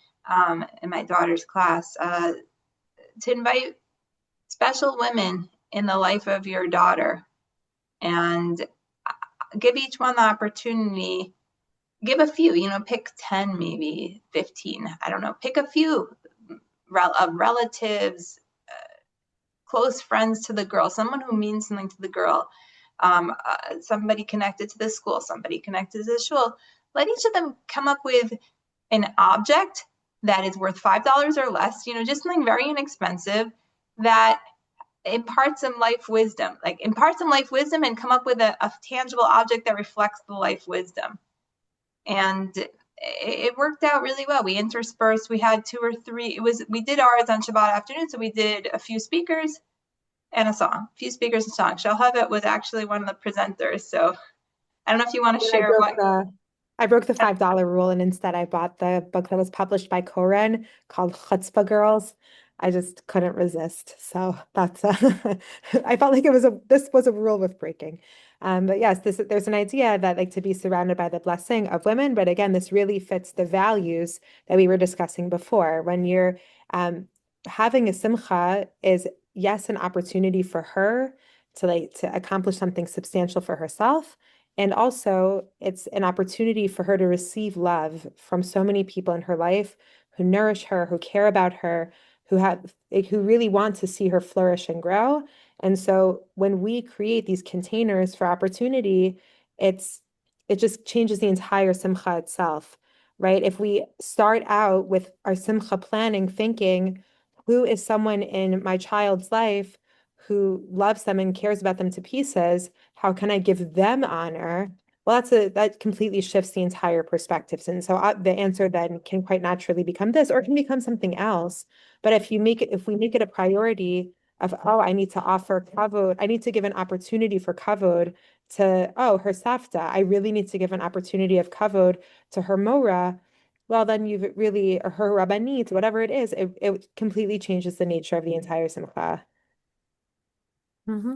S3: in my daughter's class, to invite special women in the life of your daughter and give each one the opportunity. Give a few, pick 10, maybe 15. I don't know. Pick a few of relatives, close friends to the girl, someone who means something to the girl, somebody connected to the school, somebody connected to the shul. Let each of them come up with an object that is worth $5 or less, just something very inexpensive that impart some life wisdom, like impart some life wisdom and come up with a tangible object that reflects the life wisdom. And it worked out really well. We interspersed, we had two or three, we did ours on Shabbat afternoon, so we did a few speakers and a song, a few speakers and song. Shalhevet was actually one of the presenters, so I don't know if you want to
S2: I
S3: share
S2: broke
S3: what.
S2: the $5 rule, and instead I bought the book that was published by Koren called Chutzpah Girls. I just couldn't resist. So that's I felt like this was a rule with breaking. But yes, there's an idea that like to be surrounded by the blessing of women, but again, this really fits the values that we were discussing before. When you're having a simcha is yes, an opportunity for her to accomplish something substantial for herself. And also, it's an opportunity for her to receive love from so many people in her life who nourish her, who care about her, who really want to see her flourish and grow. And so when we create these containers for opportunity, it just changes the entire simcha itself, right? If we start out with our simcha planning, thinking, who is someone in my child's life who loves them and cares about them to pieces? How can I give them honor? Well, that completely shifts the entire perspectives. And so the answer then can quite naturally become this, or it can become something else. But if we make it a priority of, oh, I need to offer kavod, I need to give an opportunity for kavod to, oh, her savta, I really need to give an opportunity of kavod to her mora. Well, then you've really, or her rabbanit, whatever it is, it completely changes the nature of the entire simcha.
S1: Hmm.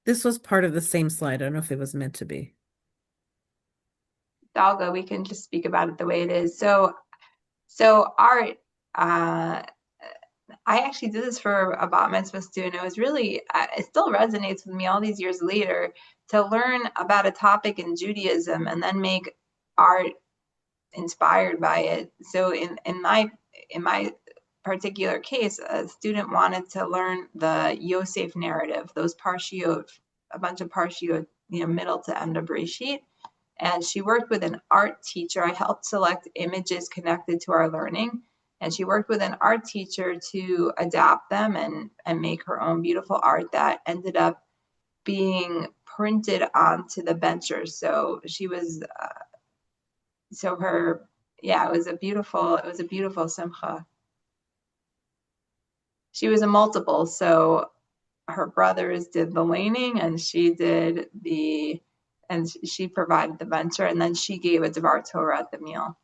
S1: This was part of the same slide. I don't know if it was meant to be.
S3: Dalga, we can just speak about it the way it is. So art, I actually did this for a Bat Mitzvah student. It was really, it still resonates with me all these years later to learn about a topic in Judaism and then make art inspired by it. So in my particular case, a student wanted to learn the Yosef narrative, those parshiot, a bunch of parshiot, middle to end of Breshit. And she worked with an art teacher. I helped select images connected to our learning. And she worked with an art teacher to adapt them and make her own beautiful art that ended up being printed onto the benchers. So she was, so her, yeah, it was a beautiful simcha. She was a multiple. So her brothers did the laning and she provided the bencher, and then she gave a Devar Torah at the meal.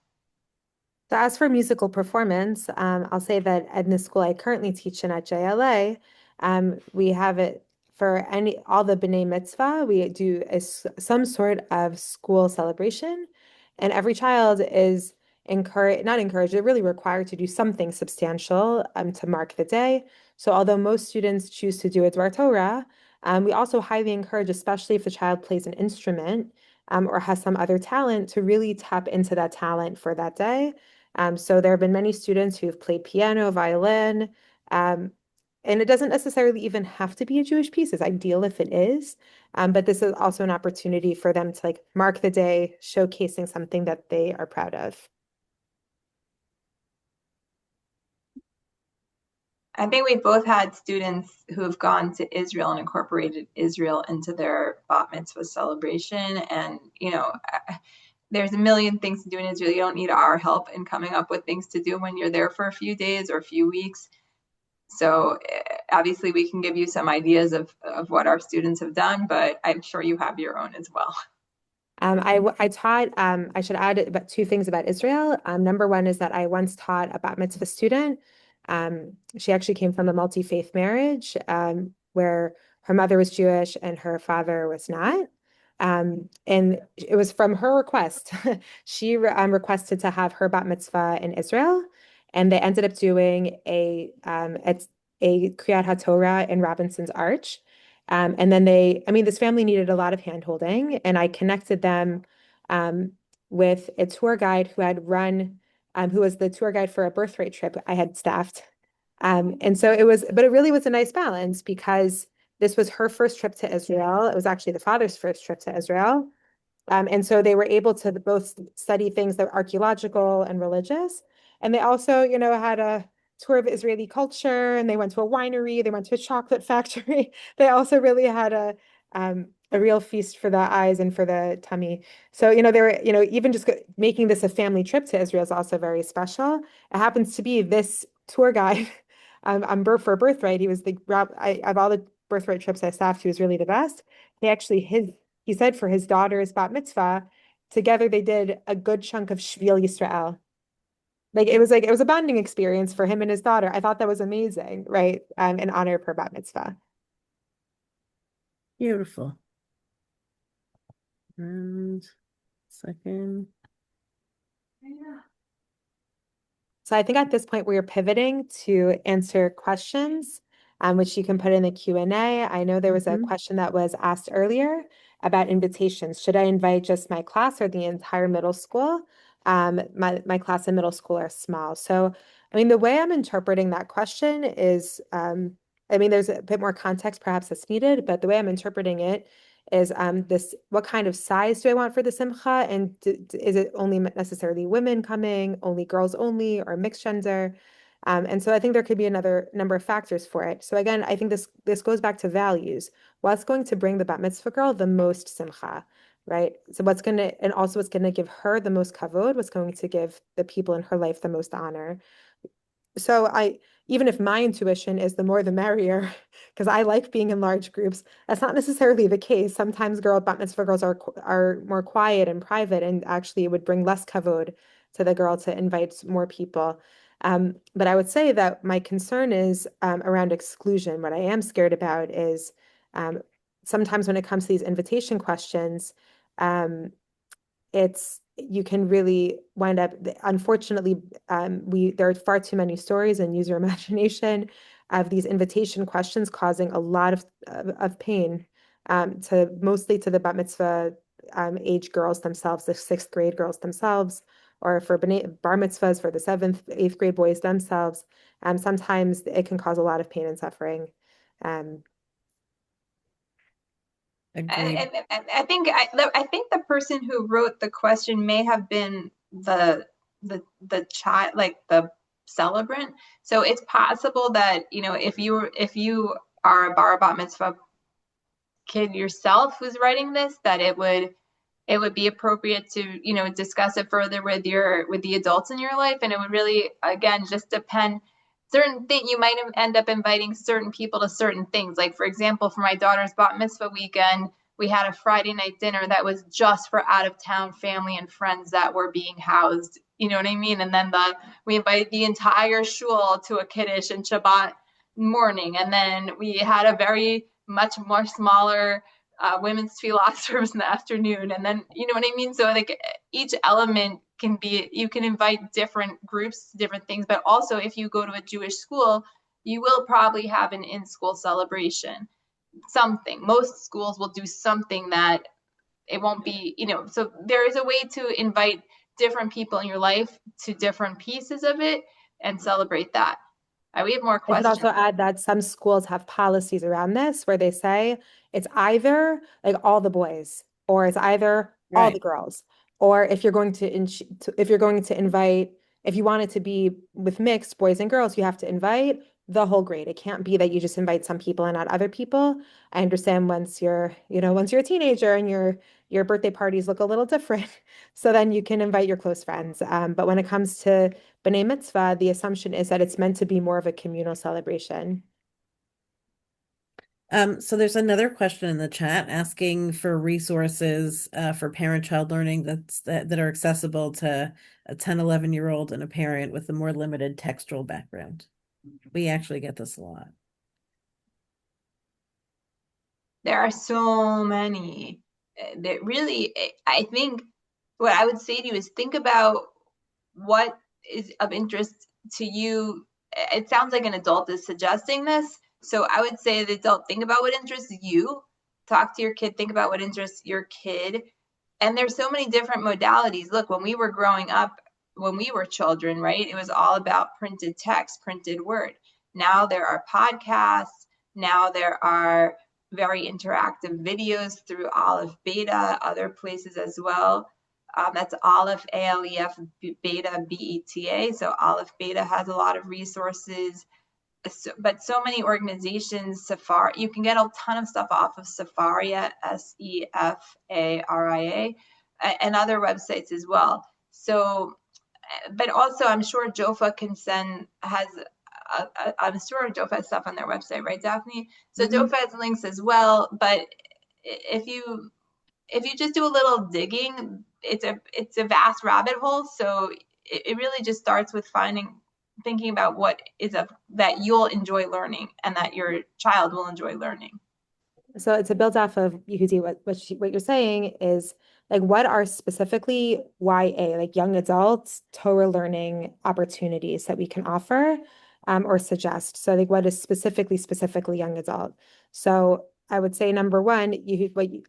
S2: So as for musical performance, I'll say that in the school I currently teach in at JLA, we have it for all the B'nai Mitzvah. We do some sort of school celebration, and every child is not encouraged, they're really required to do something substantial to mark the day. So although most students choose to do a Dvar Torah, we also highly encourage, especially if the child plays an instrument or has some other talent, to really tap into that talent for that day. So there have been many students who've played piano, violin, um, and it doesn't necessarily even have to be a Jewish piece. It's ideal if it is, but this is also an opportunity for them to like mark the day, showcasing something that they are proud of.
S3: I think we've both had students who have gone to Israel and incorporated Israel into their bat mitzvah celebration. And, there's a million things to do in Israel. You don't need our help in coming up with things to do when you're there for a few days or a few weeks. So obviously we can give you some ideas of what our students have done, but I'm sure you have your own as well.
S2: I taught, I should add about two things about Israel. Number one is that I once taught a bat mitzvah student. She actually came from a multi-faith marriage, where her mother was Jewish and her father was not. And it was from her request. She requested to have her bat mitzvah in Israel, and they ended up doing a Kriyat HaTorah in Robinson's Arch. And then this family needed a lot of handholding, and I connected them with a tour guide who was the tour guide for a birthright trip I had staffed. And so but it really was a nice balance because this was her first trip to Israel. It was actually the father's first trip to Israel. And so they were able to both study things that were archaeological and religious. And they also, had a tour of Israeli culture, and they went to a winery, they went to a chocolate factory. They also really had a real feast for the eyes and for the tummy. So, they were, even just making this a family trip to Israel is also very special. It happens to be this tour guide for Birthright. He was of all the Birthright trips I staffed, he was really the best. He said for his daughter's Bat Mitzvah, together they did a good chunk of Shvil Yisrael. Like it was a bonding experience for him and his daughter. I thought that was amazing, right? In honor of her Bat Mitzvah.
S1: Beautiful. And second.
S2: So I think at this point we're pivoting to answer questions, which you can put in the Q&A. I know there was a question that was asked earlier about invitations. Should I invite just my class or the entire middle school? My class and middle school are small. So, I mean, the way I'm interpreting that question is, there's a bit more context perhaps that's needed, but the way I'm interpreting it is what kind of size do I want for the simcha? And is it only necessarily women coming, only girls only, or mixed gender? And so I think there could be another number of factors for it. So again, I think this goes back to values. What's going to bring the bat mitzvah girl the most simcha, right? So what's going to give her the most kavod, what's going to give the people in her life the most honor. So even if my intuition is the more the merrier, because I like being in large groups, that's not necessarily the case. Sometimes bat mitzvah girls are more quiet and private, and actually it would bring less kavod to the girl to invite more people. But I would say that my concern is around exclusion. What I am scared about is sometimes when it comes to these invitation questions, you can really wind up, unfortunately, there are far too many stories, and use your imagination, of these invitation questions causing a lot of pain, mostly to the bat mitzvah age girls themselves, the sixth grade girls themselves, or for bar mitzvahs for the seventh, eighth grade boys themselves. Sometimes it can cause a lot of pain and suffering.
S1: Agreed.
S3: I think the person who wrote the question may have been the child, like the celebrant. So it's possible that, if you are a bar bat mitzvah kid yourself who's writing this, that it would be appropriate to, discuss it further with the adults in your life. And it would really, again, just depend. Certain thing you might end up inviting certain people to certain things. Like, for example, for my daughter's bat mitzvah weekend, we had a Friday night dinner that was just for out of town family and friends that were being housed. You know what I mean? And then we invited the entire shul to a kiddush and Shabbat morning. And then we had a very much more smaller women's tefillah service in the afternoon. And then, you know what I mean? So like each element can be, you can invite different groups, different things, but also if you go to a Jewish school, you will probably have an in-school celebration, something. Most schools will do something that it won't be, so there is a way to invite different people in your life to different pieces of it and celebrate that. We have more
S2: I should
S3: questions.
S2: also add that some schools have policies around this where they say it's either like all the boys, or it's either all the
S1: Right.
S2: girls, or if you're going to invite, if you want it to be with mixed boys and girls, you have to invite the whole grade. It can't be that you just invite some people and not other people. I understand once you're a teenager and your birthday parties look a little different, so then you can invite your close friends. But when it comes to B'nai Mitzvah, the assumption is that it's meant to be more of a communal celebration.
S1: So there's another question in the chat asking for resources for parent-child learning that are accessible to a 10, 11-year-old and a parent with a more limited textual background. We actually get this a lot.
S3: There are so many that really, I think what I would say to you is think about what is of interest to you. It sounds like an adult is suggesting this. So I would say the adult, think about what interests you, talk to your kid, think about what interests your kid. And there's so many different modalities. Look, when we were growing up, when we were children, right, it was all about printed text, printed word. Now there are podcasts. Now there are very interactive videos through Olive Beta, other places as well. That's Aleph, Alef, Beta, Beta. So Aleph Beta has a lot of resources, but so many organizations, Safari, you can get a ton of stuff off of Sefaria, Sefaria, and other websites as well. So, but also I'm sure Jofa I'm sure Jofa has stuff on their website, right, Daphne? So
S1: Mhm.
S3: Jofa has links as well, but if you just do a little digging, it's a vast rabbit hole. So it really just starts with thinking about what is that you'll enjoy learning and that your child will enjoy learning.
S2: So it's a build off of Yehudi. What you're saying is like what are specifically YA, like young adults Torah learning opportunities that we can offer or suggest. So like what is specifically young adult. So I would say number one,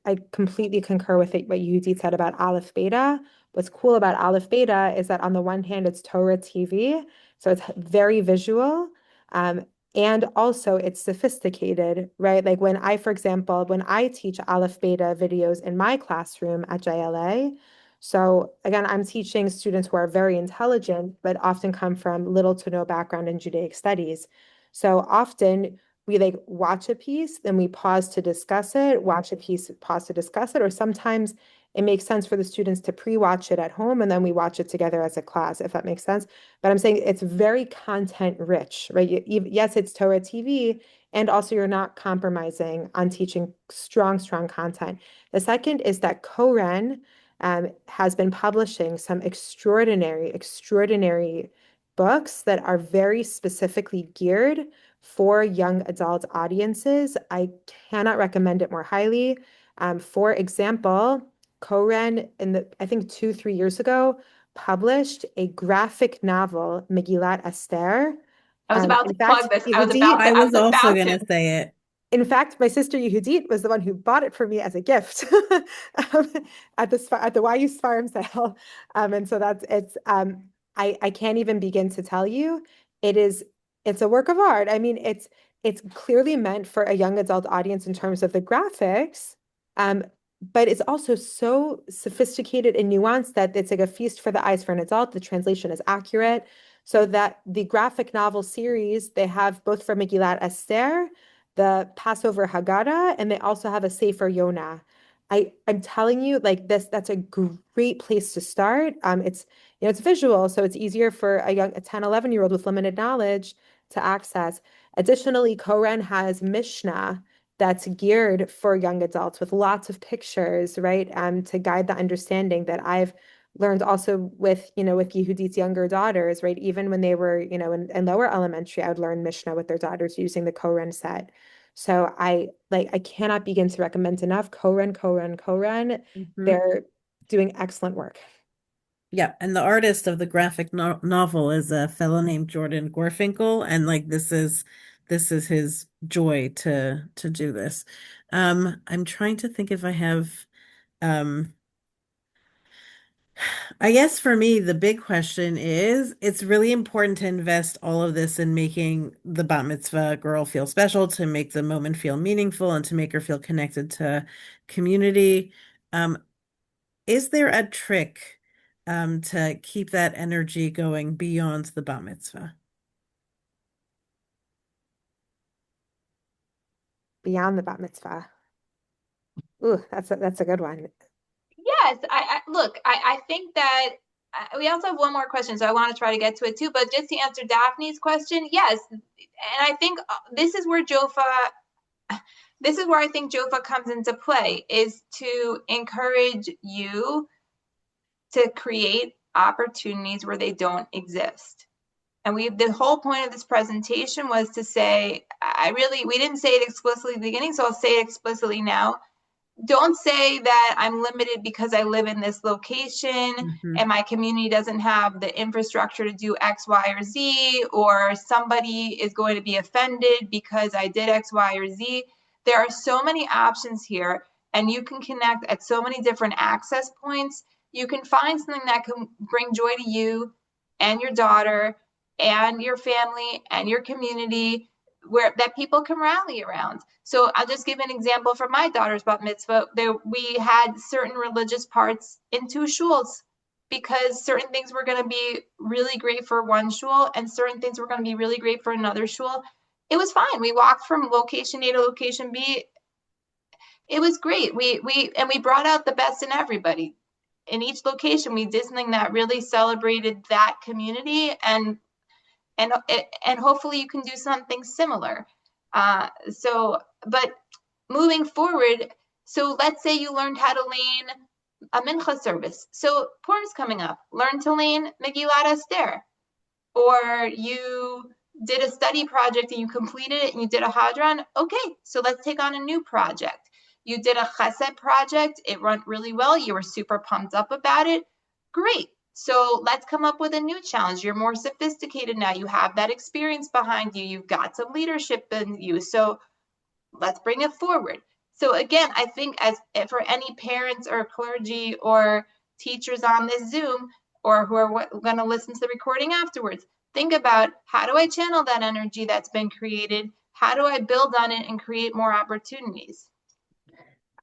S2: I completely concur with it, what Yehudi said about Aleph Beta. What's cool about Aleph Beta is that on the one hand, it's Torah TV, so it's very visual. Um, and also it's sophisticated, right? Like for example, when I teach Aleph Beta videos in my classroom at JLA, so again, I'm teaching students who are very intelligent, but often come from little to no background in Judaic studies. So often we like watch a piece, then we pause to discuss it, watch a piece, pause to discuss it, or sometimes it makes sense for the students to pre-watch it at home and then we watch it together as a class, if that makes sense. But I'm saying it's very content rich, right? Yes, it's Torah TV, and also you're not compromising on teaching strong content. The second is that Koren has been publishing some extraordinary books that are very specifically geared for young adult audiences. I cannot recommend it more highly. For example, Koren I think 2, 3 years ago published a graphic novel, Megillat Esther.
S3: I was about to
S2: In fact,
S3: plug this.
S2: Yehudit,
S1: I was also
S3: About
S1: going
S3: to.
S1: to say it.
S2: in fact, my sister Yehudit was the one who bought it for me as a gift um, at the YU Farm sale. And so I can't even begin to tell you. It is it's a work of art. I mean, it's clearly meant for a young adult audience in terms of the graphics. Um, but it's also so sophisticated and nuanced that it's like a feast for the eyes for an adult. The translation is accurate. So that the graphic novel series, they have both for Megillat Esther, the Passover Haggadah, and they also have a Sefer Yonah. I'm telling you, like that's a great place to start. It's visual, so it's easier for a 10, 11-year-old with limited knowledge to access. Additionally, Koren has Mishnah that's geared for young adults with lots of pictures, right? To guide the understanding that I've learned also with Yehudit's younger daughters, right? Even when they were, in lower elementary, I would learn Mishnah with their daughters using the Koren set. So I cannot begin to recommend enough Koren.
S1: Mhm.
S2: They're doing excellent work.
S1: Yeah, and the artist of the graphic novel is a fellow named Jordan Gorfinkel, and like this is his joy to do this. I'm trying to think if I have um I guess for me, the big question is it's really important to invest all of this in making the bat mitzvah girl feel special, to make the moment feel meaningful, and to make her feel connected to community. Um, is there a trick to keep that energy going beyond the bat mitzvah?
S2: Beyond the bat mitzvah. Ooh, that's a good one.
S3: Yes, I think that we also have one more question, so I want to try to get to it too. But just to answer Daphne's question, yes, and I think this is where I think Jofa comes into play, is to encourage you to create opportunities where they don't exist. And the whole point of this presentation was to say, we didn't say it explicitly at the beginning, so I'll say it explicitly now. Don't say that I'm limited because I live in this location
S1: Hmm.
S3: and my community doesn't have the infrastructure to do X, Y, or Z, or somebody is going to be offended because I did X, Y, or Z. There are so many options here, and you can connect at so many different access points. You can find something that can bring joy to you and your daughter and your family and your community where that people can rally around. So I'll just give an example for my daughter's bat mitzvah. We had certain religious parts in two shuls because certain things were going to be really great for one shul and certain things were going to be really great for another shul. It was fine. We walked from location A to location B. It was great. We brought out the best in everybody. In each location, we did something that really celebrated that community, and and hopefully you can do something similar. But moving forward, so let's say you learned how to lane a mincha service. So Purim's coming up. Learn to lane Megillat Esther, or you did a study project and you completed it and you did a hadran. Okay, so let's take on a new project. You did a chesed project. It went really well. You were super pumped up about it. Great. So let's come up with a new challenge. You're more sophisticated now. You have that experience behind you. You've got some leadership in you. So let's bring it forward. So again, I think as for any parents or clergy or teachers on this Zoom or who are going to listen to the recording afterwards, think about how do I channel that energy that's been created? How do I build on it and create more opportunities?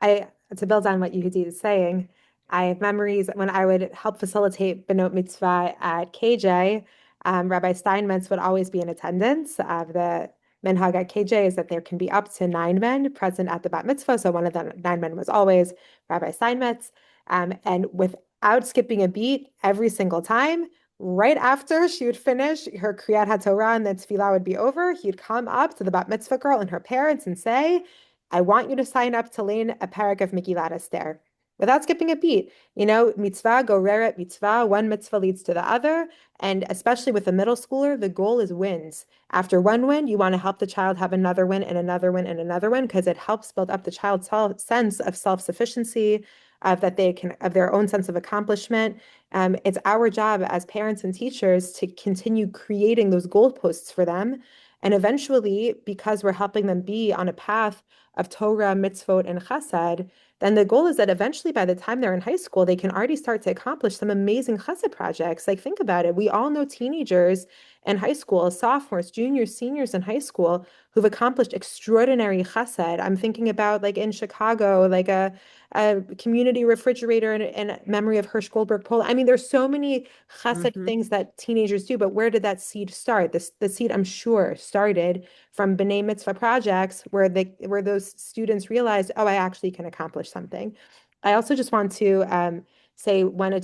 S2: To build on what Yehudit is saying, I have memories when I would help facilitate Benot Mitzvah at KJ. Rabbi Steinmetz would always be in attendance. The minhag at KJ is that there can be up to 9 men present at the Bat Mitzvah. So one of the 9 men was always Rabbi Steinmetz. And without skipping a beat, every single time, right after she would finish her Kriyat HaTorah and the tefillah would be over, he'd come up to the Bat Mitzvah girl and her parents and say, I want you to sign up to learn a parak of Megillat Esther without skipping a beat. You know, mitzvah, goreret mitzvah, one mitzvah leads to the other. And especially with a middle schooler, the goal is wins. After one win, you want to help the child have another win and another win and another win because it helps build up the child's sense of self-sufficiency, of their own sense of accomplishment. It's our job as parents and teachers to continue creating those goalposts for them. And eventually, because we're helping them be on a path of Torah, mitzvot, and chesed, then the goal is that eventually by the time they're in high school, they can already start to accomplish some amazing chesed projects. Like think about it. We all know teenagers in high school, sophomores, juniors, seniors in high school who've accomplished extraordinary chesed. I'm thinking about like in Chicago, like a community refrigerator in memory of Hirsch Goldberg Poland. I mean, there's so many chesed things that teenagers do, but where did that seed start? The seed, I'm sure, started from B'nai Mitzvah projects where those students realized, oh, I actually can accomplish something. I also just want to say one or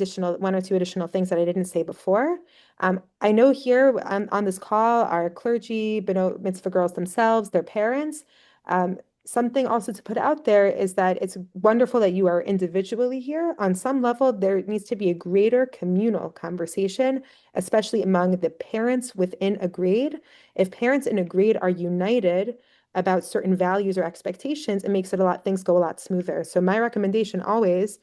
S2: two additional things that I didn't say before. I know here on this call, our clergy, B'nai Mitzvah girls themselves, their parents. Something also to put out there is that it's wonderful that you are individually here. On some level, there needs to be a greater communal conversation, especially among the parents within a grade. If parents in a grade are united about certain values or expectations, it makes things go a lot smoother. So my recommendation always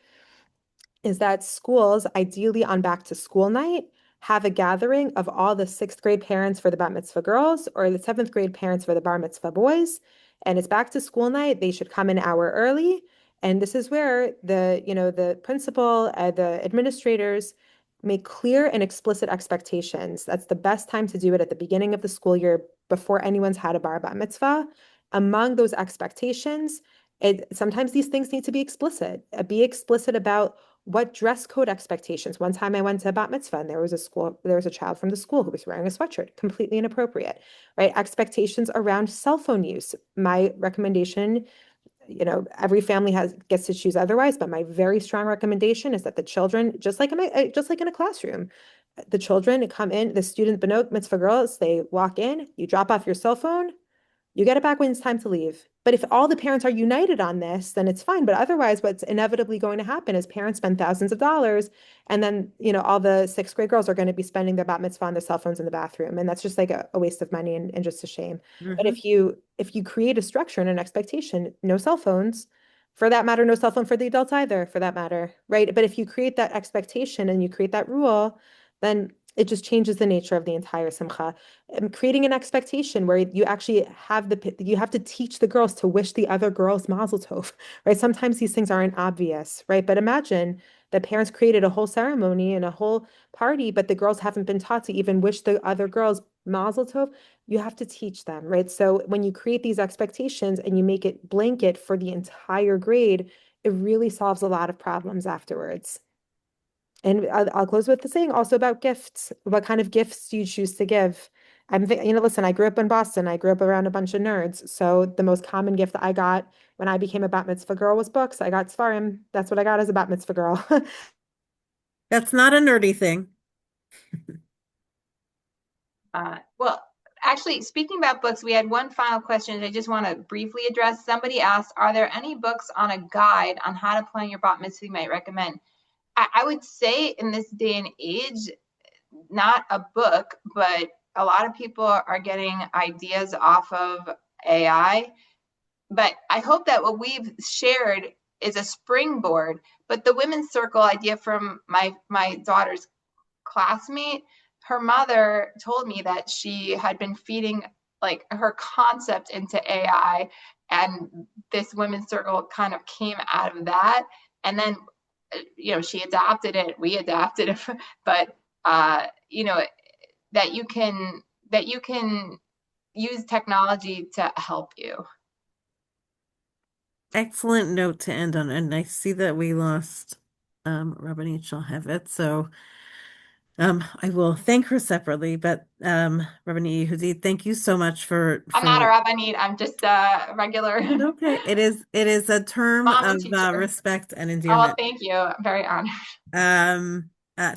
S2: is that schools, ideally on back to school night, have a gathering of all the 6th grade parents for the bat mitzvah girls or the 7th grade parents for the bar mitzvah boys. And it's back to school night. They should come an hour early. And this is where the principal, the administrators make clear and explicit expectations. That's the best time to do it at the beginning of the school year before anyone's had a bar bat mitzvah. Among those expectations, sometimes these things need to be explicit. Be explicit about what dress code expectations. One time I went to a bat mitzvah and there was a child from the school who was wearing a sweatshirt, completely inappropriate, right? Expectations around cell phone use. My recommendation, every family gets to choose otherwise, but my very strong recommendation is that the children, just like in a classroom, the children come in, the student, Benot Mitzvah girls, they walk in, you drop off your cell phone, you get it back when it's time to leave. But if all the parents are united on this, then it's fine. But otherwise, what's inevitably going to happen is parents spend thousands of dollars, and then all the 6th grade girls are going to be spending their bat mitzvah on their cell phones in the bathroom, and that's just like a waste of money and just a shame. But if you create a structure and an expectation, no cell phones, for that matter, no cell phone for the adults either, for that matter, right? But if you create that expectation and you create that rule, then it just changes the nature of the entire simcha. Creating an expectation where you actually you have to teach the girls to wish the other girls mazel tov, right? Sometimes these things aren't obvious, right? But imagine the parents created a whole ceremony and a whole party, but the girls haven't been taught to even wish the other girls mazel tov. You have to teach them, right? So when you create these expectations and you make it blanket for the entire grade, it really solves a lot of problems afterwards. And I'll close with the saying also about gifts. What kind of gifts do you choose to give? Listen, I grew up in Boston. I grew up around a bunch of nerds. So the most common gift that I got when I became a bat mitzvah girl was books. I got Svarim. That's what I got as a bat mitzvah girl.
S1: That's not a nerdy thing.
S3: Well, actually, speaking about books, we had one final question I just want to briefly address. Somebody asked, are there any books on a guide on how to plan your bat mitzvah you might recommend? I would say in this day and age, not a book, but a lot of people are getting ideas off of AI. But I hope that what we've shared is a springboard. But the women's circle idea from my daughter's classmate, her mother told me that she had been feeding like her concept into AI, and this women's circle kind of came out of that. And then, she adopted it, we adapted it, but that you can use technology to help you.
S1: Excellent note to end on. And I see that we lost Rabbanit Shalhevet. So I will thank her separately, but Rabbanit Yehudit, thank you so much
S3: I'm not a
S1: for
S3: rabbanit, I'm just a regular
S1: okay. It is a term
S3: mom and
S1: of
S3: teacher.
S1: respect and
S3: Oh,
S1: endearment.
S3: thank you. I'm very honored.
S1: Um,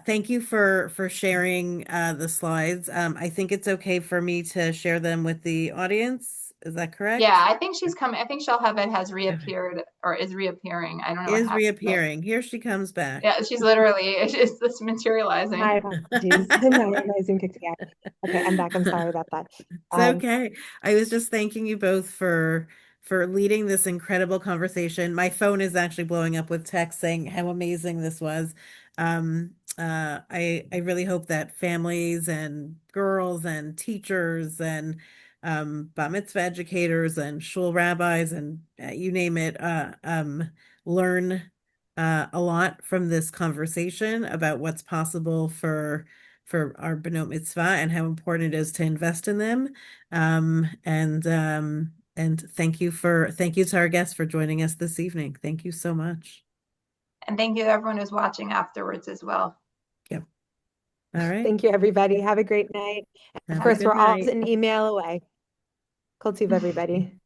S1: thank you for sharing the slides. I think it's okay for me to share them with the audience. Is that correct?
S3: Yeah, I think she's coming. I think Shalhevet has
S1: Okay.
S3: reappeared or is reappearing. I don't know what
S1: Is
S3: happened, but
S1: reappearing. Here she comes back.
S3: yeah, she's literally it's just materializing.
S2: My apologies. My Zoom kicked me out. Okay, I'm back. I'm sorry about that.
S1: It's okay. I was just thanking you both for leading this incredible conversation. My phone is actually blowing up with text saying how amazing this was. I really hope that families and girls and teachers and bat mitzvah educators and shul rabbis and you name it learn a lot from this conversation about what's possible for our Benot Mitzvah and how important it is to invest in them. And thank you to our guests for joining us this evening. Thank you so much.
S3: And thank you to everyone who's watching afterwards as well.
S1: Yep. All right.
S2: Thank you, everybody. Have a great night. Of
S1: Have a
S2: course,
S1: good
S2: we're all
S1: night.
S2: an email away. Kol tuv, everybody.